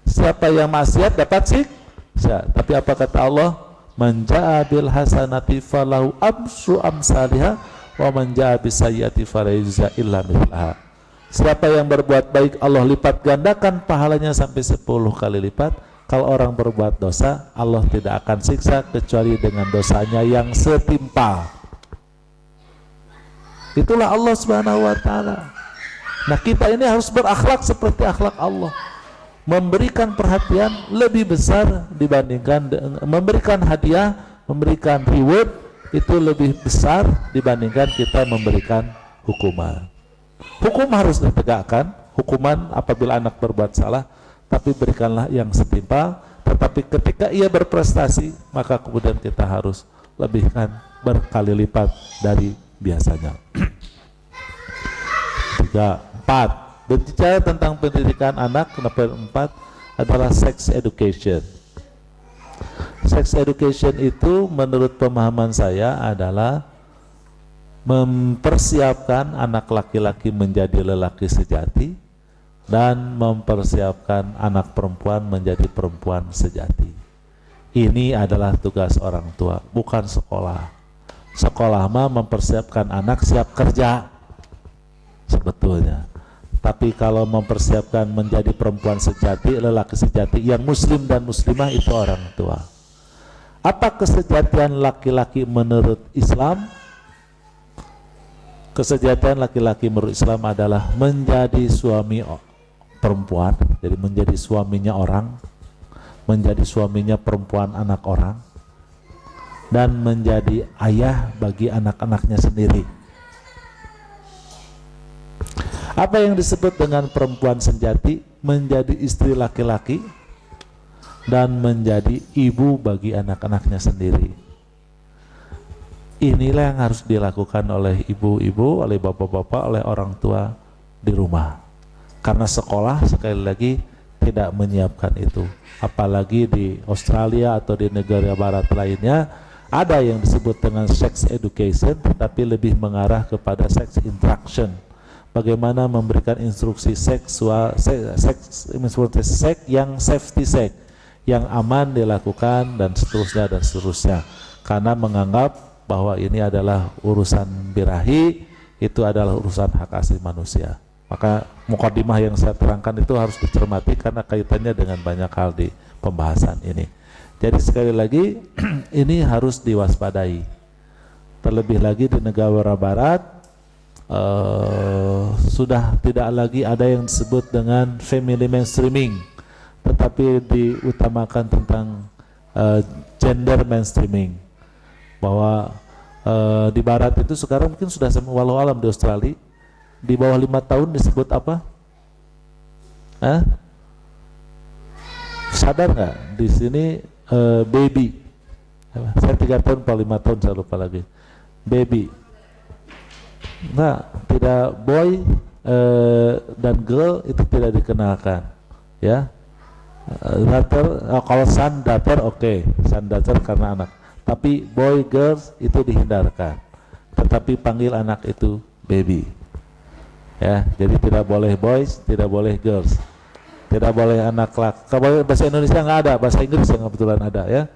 siapa yang maksiat dapat siksa. Tapi apa kata Allah? Man jaa bil hasanati falahu amsu amsalihha wa man jaa bis sayyiati falaysa illa mithlaha. Siapa yang berbuat baik Allah lipat gandakan pahalanya sampai 10 kali lipat. Kalau orang berbuat dosa, Allah tidak akan siksa kecuali dengan dosanya yang setimpal. Itulah Allah Subhanahu wa Ta'ala. Nah, kita ini harus berakhlak seperti akhlak Allah. Memberikan perhatian lebih besar dibandingkan memberikan hadiah, memberikan reward itu lebih besar dibandingkan kita memberikan hukuman. Hukum harus ditegakkan, hukuman apabila anak berbuat salah, tapi berikanlah yang setimpal. Tetapi ketika ia berprestasi, maka kemudian kita harus lebihkan berkali lipat dari biasanya. 3, 4. Berbicara tentang pendidikan anak, nomor 4 adalah sex education. Sex education itu menurut pemahaman saya adalah mempersiapkan anak laki-laki menjadi lelaki sejati dan mempersiapkan anak perempuan menjadi perempuan sejati. Ini adalah tugas orang tua, bukan sekolah. Sekolah mah mempersiapkan anak siap kerja sebetulnya. Tapi kalau mempersiapkan menjadi perempuan sejati, lelaki sejati yang muslim dan muslimah itu orang tua. Apa kesejatian laki-laki menurut Islam? Kesejatian laki-laki menurut Islam adalah menjadi suami perempuan, jadi menjadi suaminya orang, menjadi suaminya perempuan anak orang, dan menjadi ayah bagi anak-anaknya sendiri. Apa yang disebut dengan perempuan sejati? Menjadi istri laki-laki dan menjadi ibu bagi anak-anaknya sendiri. Inilah yang harus dilakukan oleh ibu-ibu, oleh bapak-bapak, oleh orang tua di rumah. Karena sekolah sekali lagi tidak menyiapkan itu. Apalagi di Australia atau di negara barat lainnya ada yang disebut dengan sex education, tetapi lebih mengarah kepada sex interaction. Bagaimana memberikan instruksi seksual, seks yang safety sex, yang aman dilakukan dan seterusnya. Karena menganggap bahwa ini adalah urusan birahi, itu adalah urusan hak asasi manusia. Maka mukadimah yang saya terangkan itu harus dicermati karena kaitannya dengan banyak hal di pembahasan ini. Jadi sekali lagi ini harus diwaspadai. Terlebih lagi di negara barat sudah tidak lagi ada yang disebut dengan family mainstreaming, tetapi diutamakan tentang gender mainstreaming. Bahwa di barat itu sekarang mungkin sudah walau alam di Australia di bawah 5 tahun disebut apa? Sadar nggak? Di sini baby. Saya 3 tahun atau 5 tahun saya lupa lagi. Baby. Nah, tidak boy dan girl itu tidak dikenalkan, ya. Kalau son daughter oke, son daughter karena anak. Tapi boy girls itu dihindarkan. Tetapi panggil anak itu baby. Ya, jadi tidak boleh boys, tidak boleh girls, tidak boleh anak laki. Kalau bahasa Indonesia nggak ada, bahasa Inggris yang kebetulan ada, ya.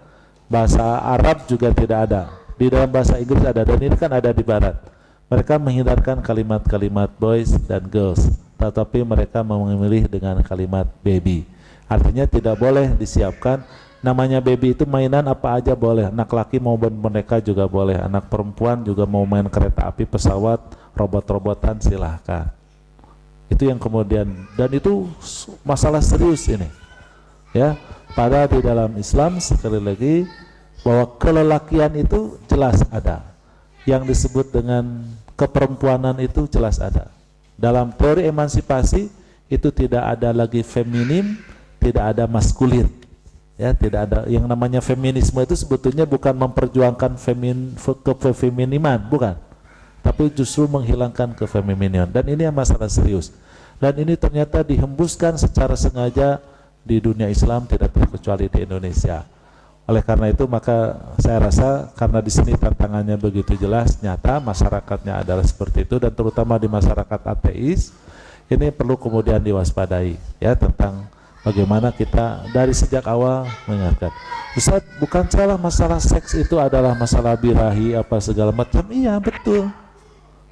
Bahasa Arab juga tidak ada. Di dalam bahasa Inggris ada, dan ini kan ada di barat. Mereka menghindarkan kalimat-kalimat boys dan girls, tetapi mereka memilih dengan kalimat baby. Artinya tidak boleh disiapkan. Namanya baby itu mainan apa aja boleh. Anak laki mau boneka juga boleh. Anak perempuan juga mau main kereta api, pesawat, robot-robotan, silahkan. Itu yang kemudian, dan itu masalah serius ini, ya. Pada di dalam Islam sekali lagi bahwa kelelakian itu jelas ada. Yang disebut dengan keperempuanan itu jelas ada. Dalam teori emansipasi itu tidak ada lagi feminim, tidak ada maskulin. Ya, tidak ada yang namanya feminisme. Itu sebetulnya bukan memperjuangkan kefeminiman, bukan. Tapi justru menghilangkan kefemininan. Dan ini yang masalah serius. Dan ini ternyata dihembuskan secara sengaja di dunia Islam, tidak terkecuali di Indonesia. Oleh karena itu maka saya rasa karena di sini tantangannya begitu jelas, nyata masyarakatnya adalah seperti itu, dan terutama di masyarakat ateis ini perlu kemudian diwaspadai, ya, tentang bagaimana kita dari sejak awal mengingatkan. Ustaz, bukan salah masalah seks itu adalah masalah birahi apa segala macam. Iya betul,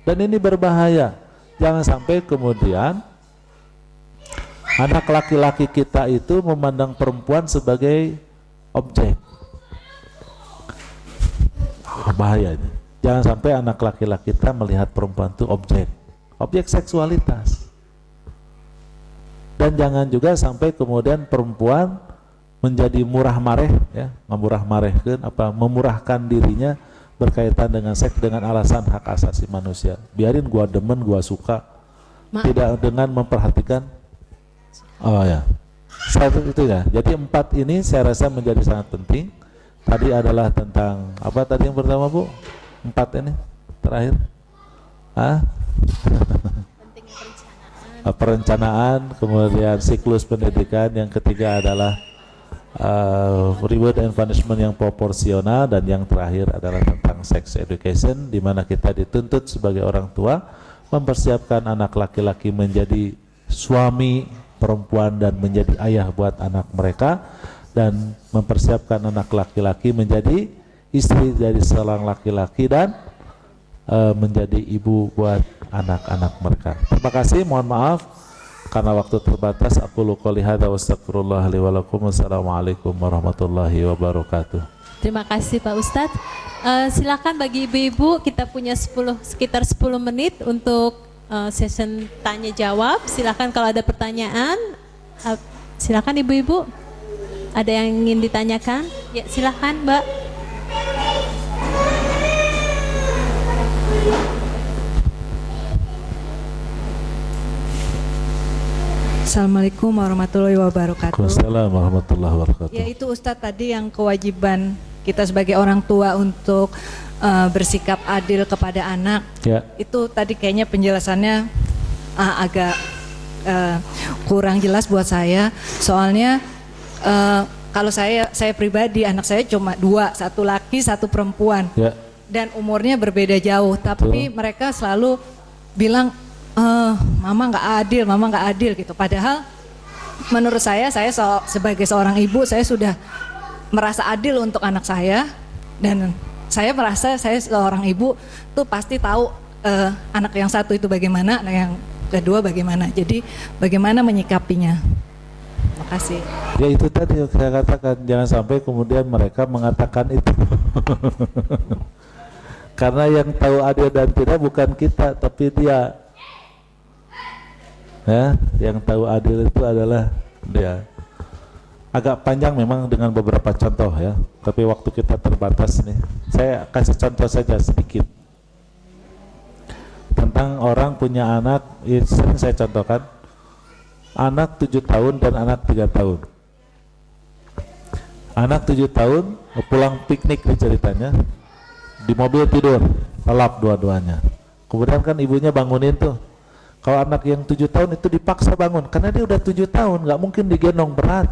dan ini berbahaya. Jangan sampai kemudian anak laki-laki kita itu memandang perempuan sebagai objek. Bahaya ini. Jangan sampai anak laki-laki kita melihat perempuan itu objek seksualitas. Dan jangan juga sampai kemudian perempuan menjadi murah mareh, ya, memurahkan dirinya berkaitan dengan seks dengan alasan hak asasi manusia. Biarin gua demen, gua suka, tidak dengan memperhatikan. Oh ya. Satu itu ya. Jadi 4 ini saya rasa menjadi sangat penting. Tadi adalah tentang apa tadi yang pertama, Bu? 4 ini terakhir. Perencanaan, kemudian siklus pendidikan. Yang ketiga adalah reward and punishment yang proporsional, dan yang terakhir adalah tentang sex education, di mana kita dituntut sebagai orang tua mempersiapkan anak laki-laki menjadi suami perempuan dan menjadi ayah buat anak mereka, dan mempersiapkan anak laki-laki menjadi istri dari seorang laki-laki dan menjadi ibu buat anak-anak mereka. Terima kasih, mohon maaf karena waktu terbatas. Aku qouli hadza wa astaghfirullah li wa lakum. Wassalamualaikum warahmatullahi wabarakatuh. Terima kasih Pak Ustadz. Silakan bagi ibu-ibu, kita punya sekitar 10 menit untuk session tanya jawab. Silakan kalau ada pertanyaan. Silakan ibu-ibu. Ada yang ingin ditanyakan? Ya, silakan Mbak. Assalamualaikum warahmatullahi wabarakatuh. Waalaikumsalam warahmatullahi wabarakatuh. Ya, itu Ustadz tadi yang kewajiban kita sebagai orang tua untuk bersikap adil kepada anak. Ya. Itu tadi kayaknya penjelasannya agak kurang jelas buat saya. Soalnya kalau saya pribadi, anak saya cuma 2, 1 laki, 1 perempuan. Ya. Dan umurnya berbeda jauh, tapi mereka selalu bilang mama nggak adil gitu. Padahal menurut saya sebagai seorang ibu, saya sudah merasa adil untuk anak saya, dan saya merasa saya seorang ibu tuh pasti tahu anak yang satu itu bagaimana, anak yang kedua bagaimana. Jadi bagaimana menyikapinya. Terima kasih. Ya, itu tadi yang saya katakan, jangan sampai kemudian mereka mengatakan itu. Karena yang tahu adil dan tidak bukan kita, tapi dia. Ya, yang tahu adil itu adalah dia. Agak panjang memang dengan beberapa contoh ya, tapi waktu kita terbatas nih. Saya kasih contoh saja sedikit tentang orang punya anak. Sering saya contohkan, anak 7 tahun dan anak 3 tahun. Anak 7 tahun pulang piknik ceritanya, di mobil tidur, lelap dua-duanya. Kemudian kan ibunya bangunin tuh. Kalau anak yang 7 tahun itu dipaksa bangun, karena dia udah 7 tahun, nggak mungkin digendong berat.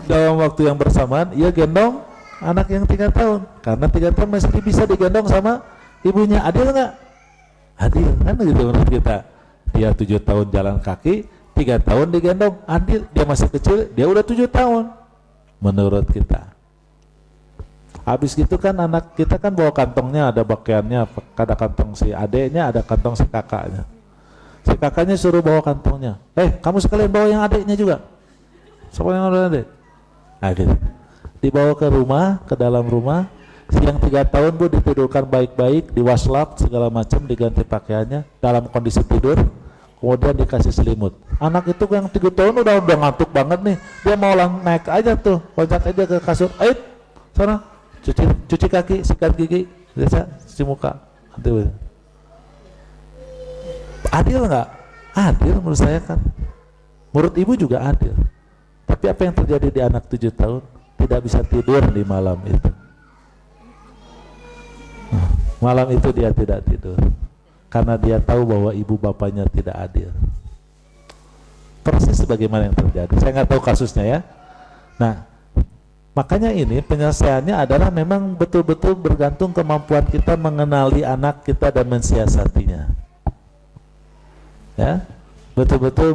Dalam waktu yang bersamaan, ia gendong anak yang 3 tahun, karena 3 tahun masih bisa digendong sama ibunya. Adil nggak? Adil, kan gitu menurut kita. Dia 7 tahun jalan kaki, 3 tahun digendong, adil. Dia masih kecil, dia udah 7 tahun, menurut kita. Habis gitu kan anak kita kan bawa kantongnya, ada pakaiannya, ada kantong si adeknya, ada kantong si kakaknya. Si kakaknya suruh bawa kantongnya. Kamu sekalian bawa yang adeknya juga. Siapa yang ada adek? Nah gitu. Dibawa ke rumah, ke dalam rumah. Si yang 3 tahun bu ditidurkan baik-baik, diwaslap segala macam, diganti pakaiannya dalam kondisi tidur. Kemudian dikasih selimut. Anak itu yang 3 tahun udah ngantuk banget nih. Dia mau naik aja tuh, loncat aja ke kasur. Ayo, sana. Cuci kaki, sikat gigi, biasa cuci muka. Adil nggak? Adil menurut saya kan. Menurut ibu juga adil. Tapi apa yang terjadi di anak 7 tahun? Tidak bisa tidur di malam itu. Malam itu dia tidak tidur karena dia tahu bahwa ibu bapaknya tidak adil. Persis sebagaimana yang terjadi. Saya nggak tahu kasusnya ya. Nah, makanya ini penyelesaiannya adalah memang betul-betul bergantung kemampuan kita mengenali anak kita dan mensiasatinya. Ya, betul-betul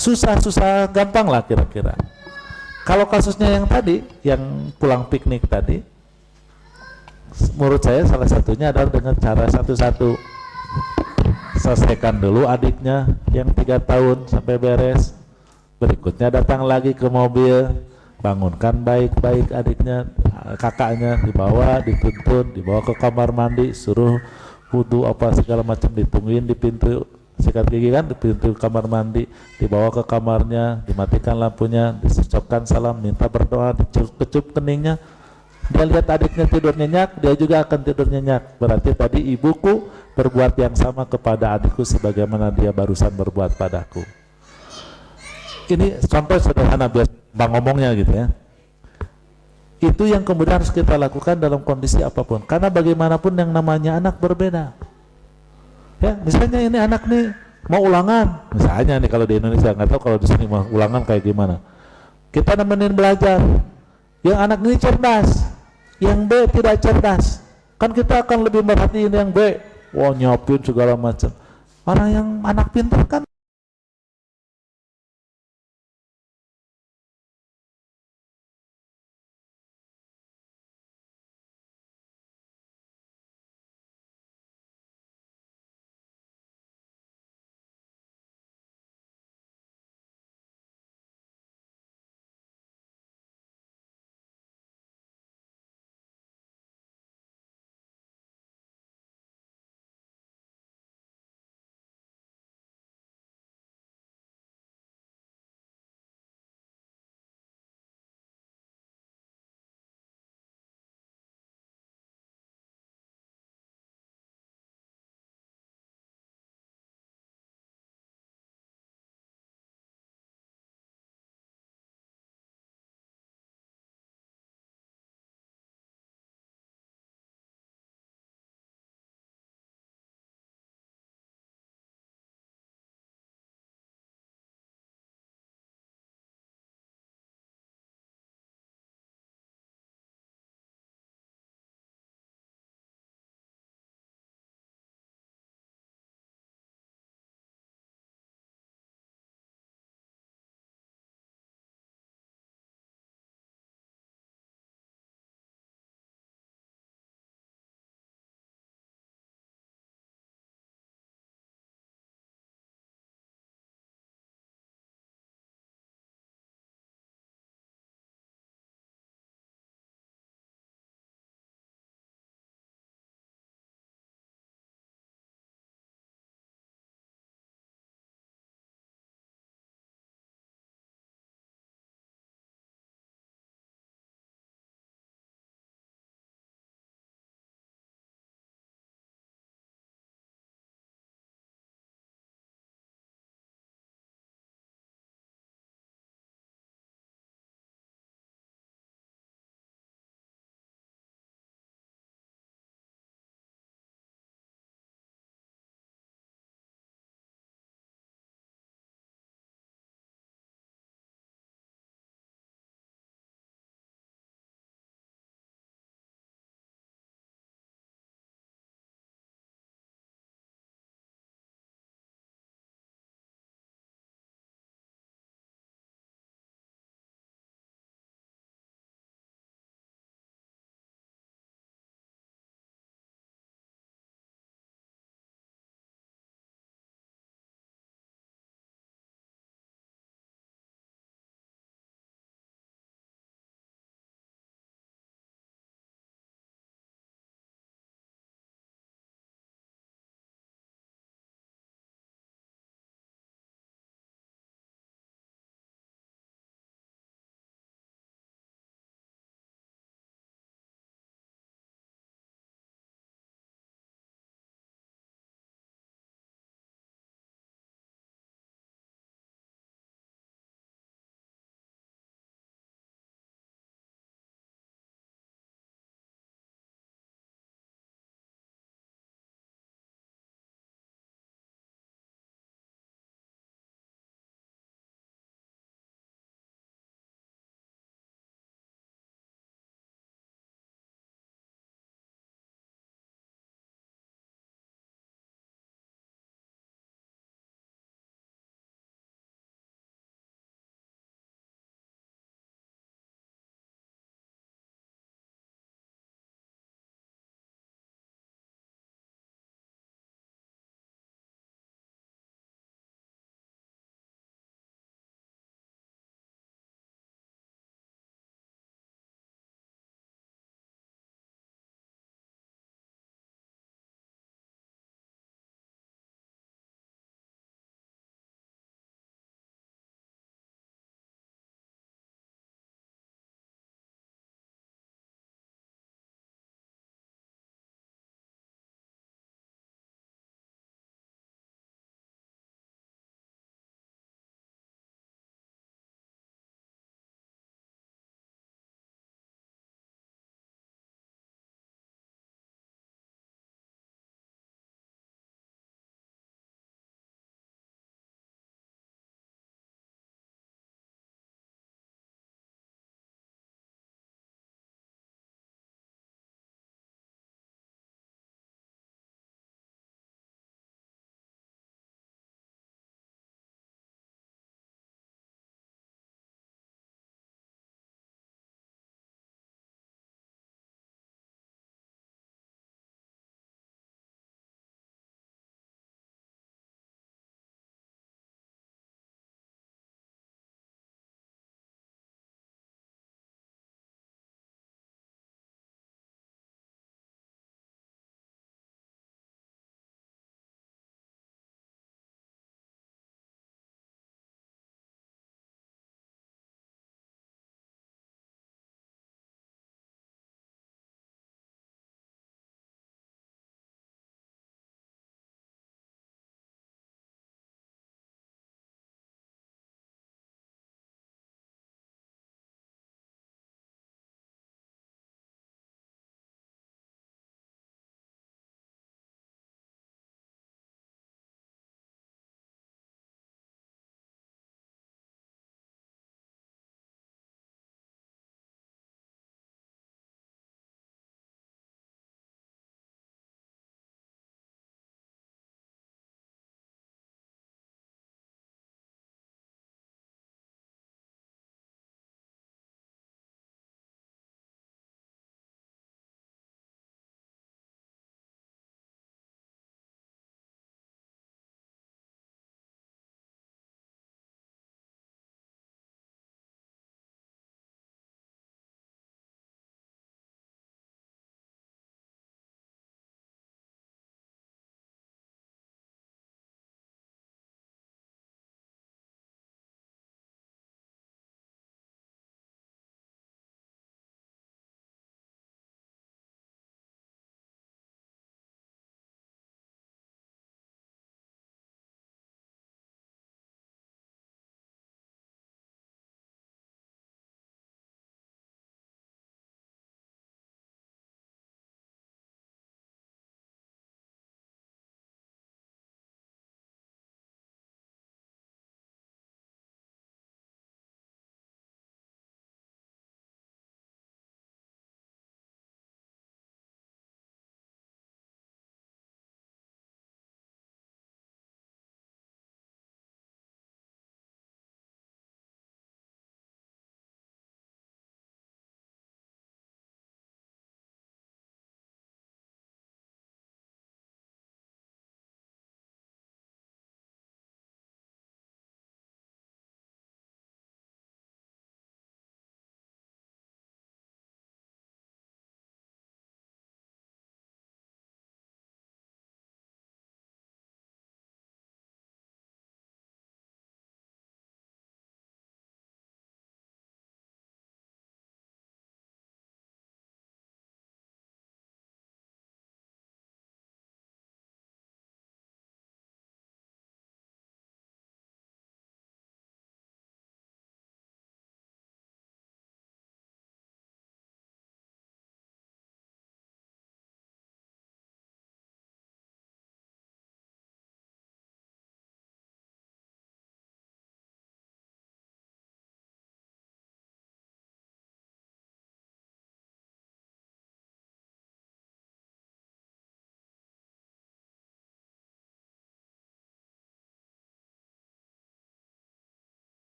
susah gampang lah kira-kira. Kalau kasusnya yang tadi, yang pulang piknik tadi, menurut saya salah satunya adalah dengan cara satu-satu. Selesaikan dulu adiknya yang 3 tahun sampai beres. Berikutnya datang lagi ke mobil, bangunkan baik-baik adiknya, kakaknya, dibawa, dituntun, dibawa ke kamar mandi, suruh wudu apa segala macam, ditungguin di pintu sikat gigi kan, di pintu kamar mandi, dibawa ke kamarnya, dimatikan lampunya, disucapkan salam, minta berdoa, dicup keningnya. Dia lihat adiknya tidur nyenyak, dia juga akan tidur nyenyak. Berarti tadi ibuku berbuat yang sama kepada adikku sebagaimana dia barusan berbuat padaku. Ini contoh sederhana biasa bang ngomongnya gitu ya. Itu yang kemudian harus kita lakukan dalam kondisi apapun, karena bagaimanapun yang namanya anak berbeda ya. Misalnya ini anak nih mau ulangan, misalnya nih, kalau di Indonesia, nggak tahu kalau di sini mau ulangan kayak gimana. Kita nemenin belajar, yang anak ini cerdas, yang B tidak cerdas, kan kita akan lebih merhatiin yang B, wah nyiapin segala macam. Orang yang anak pintar kan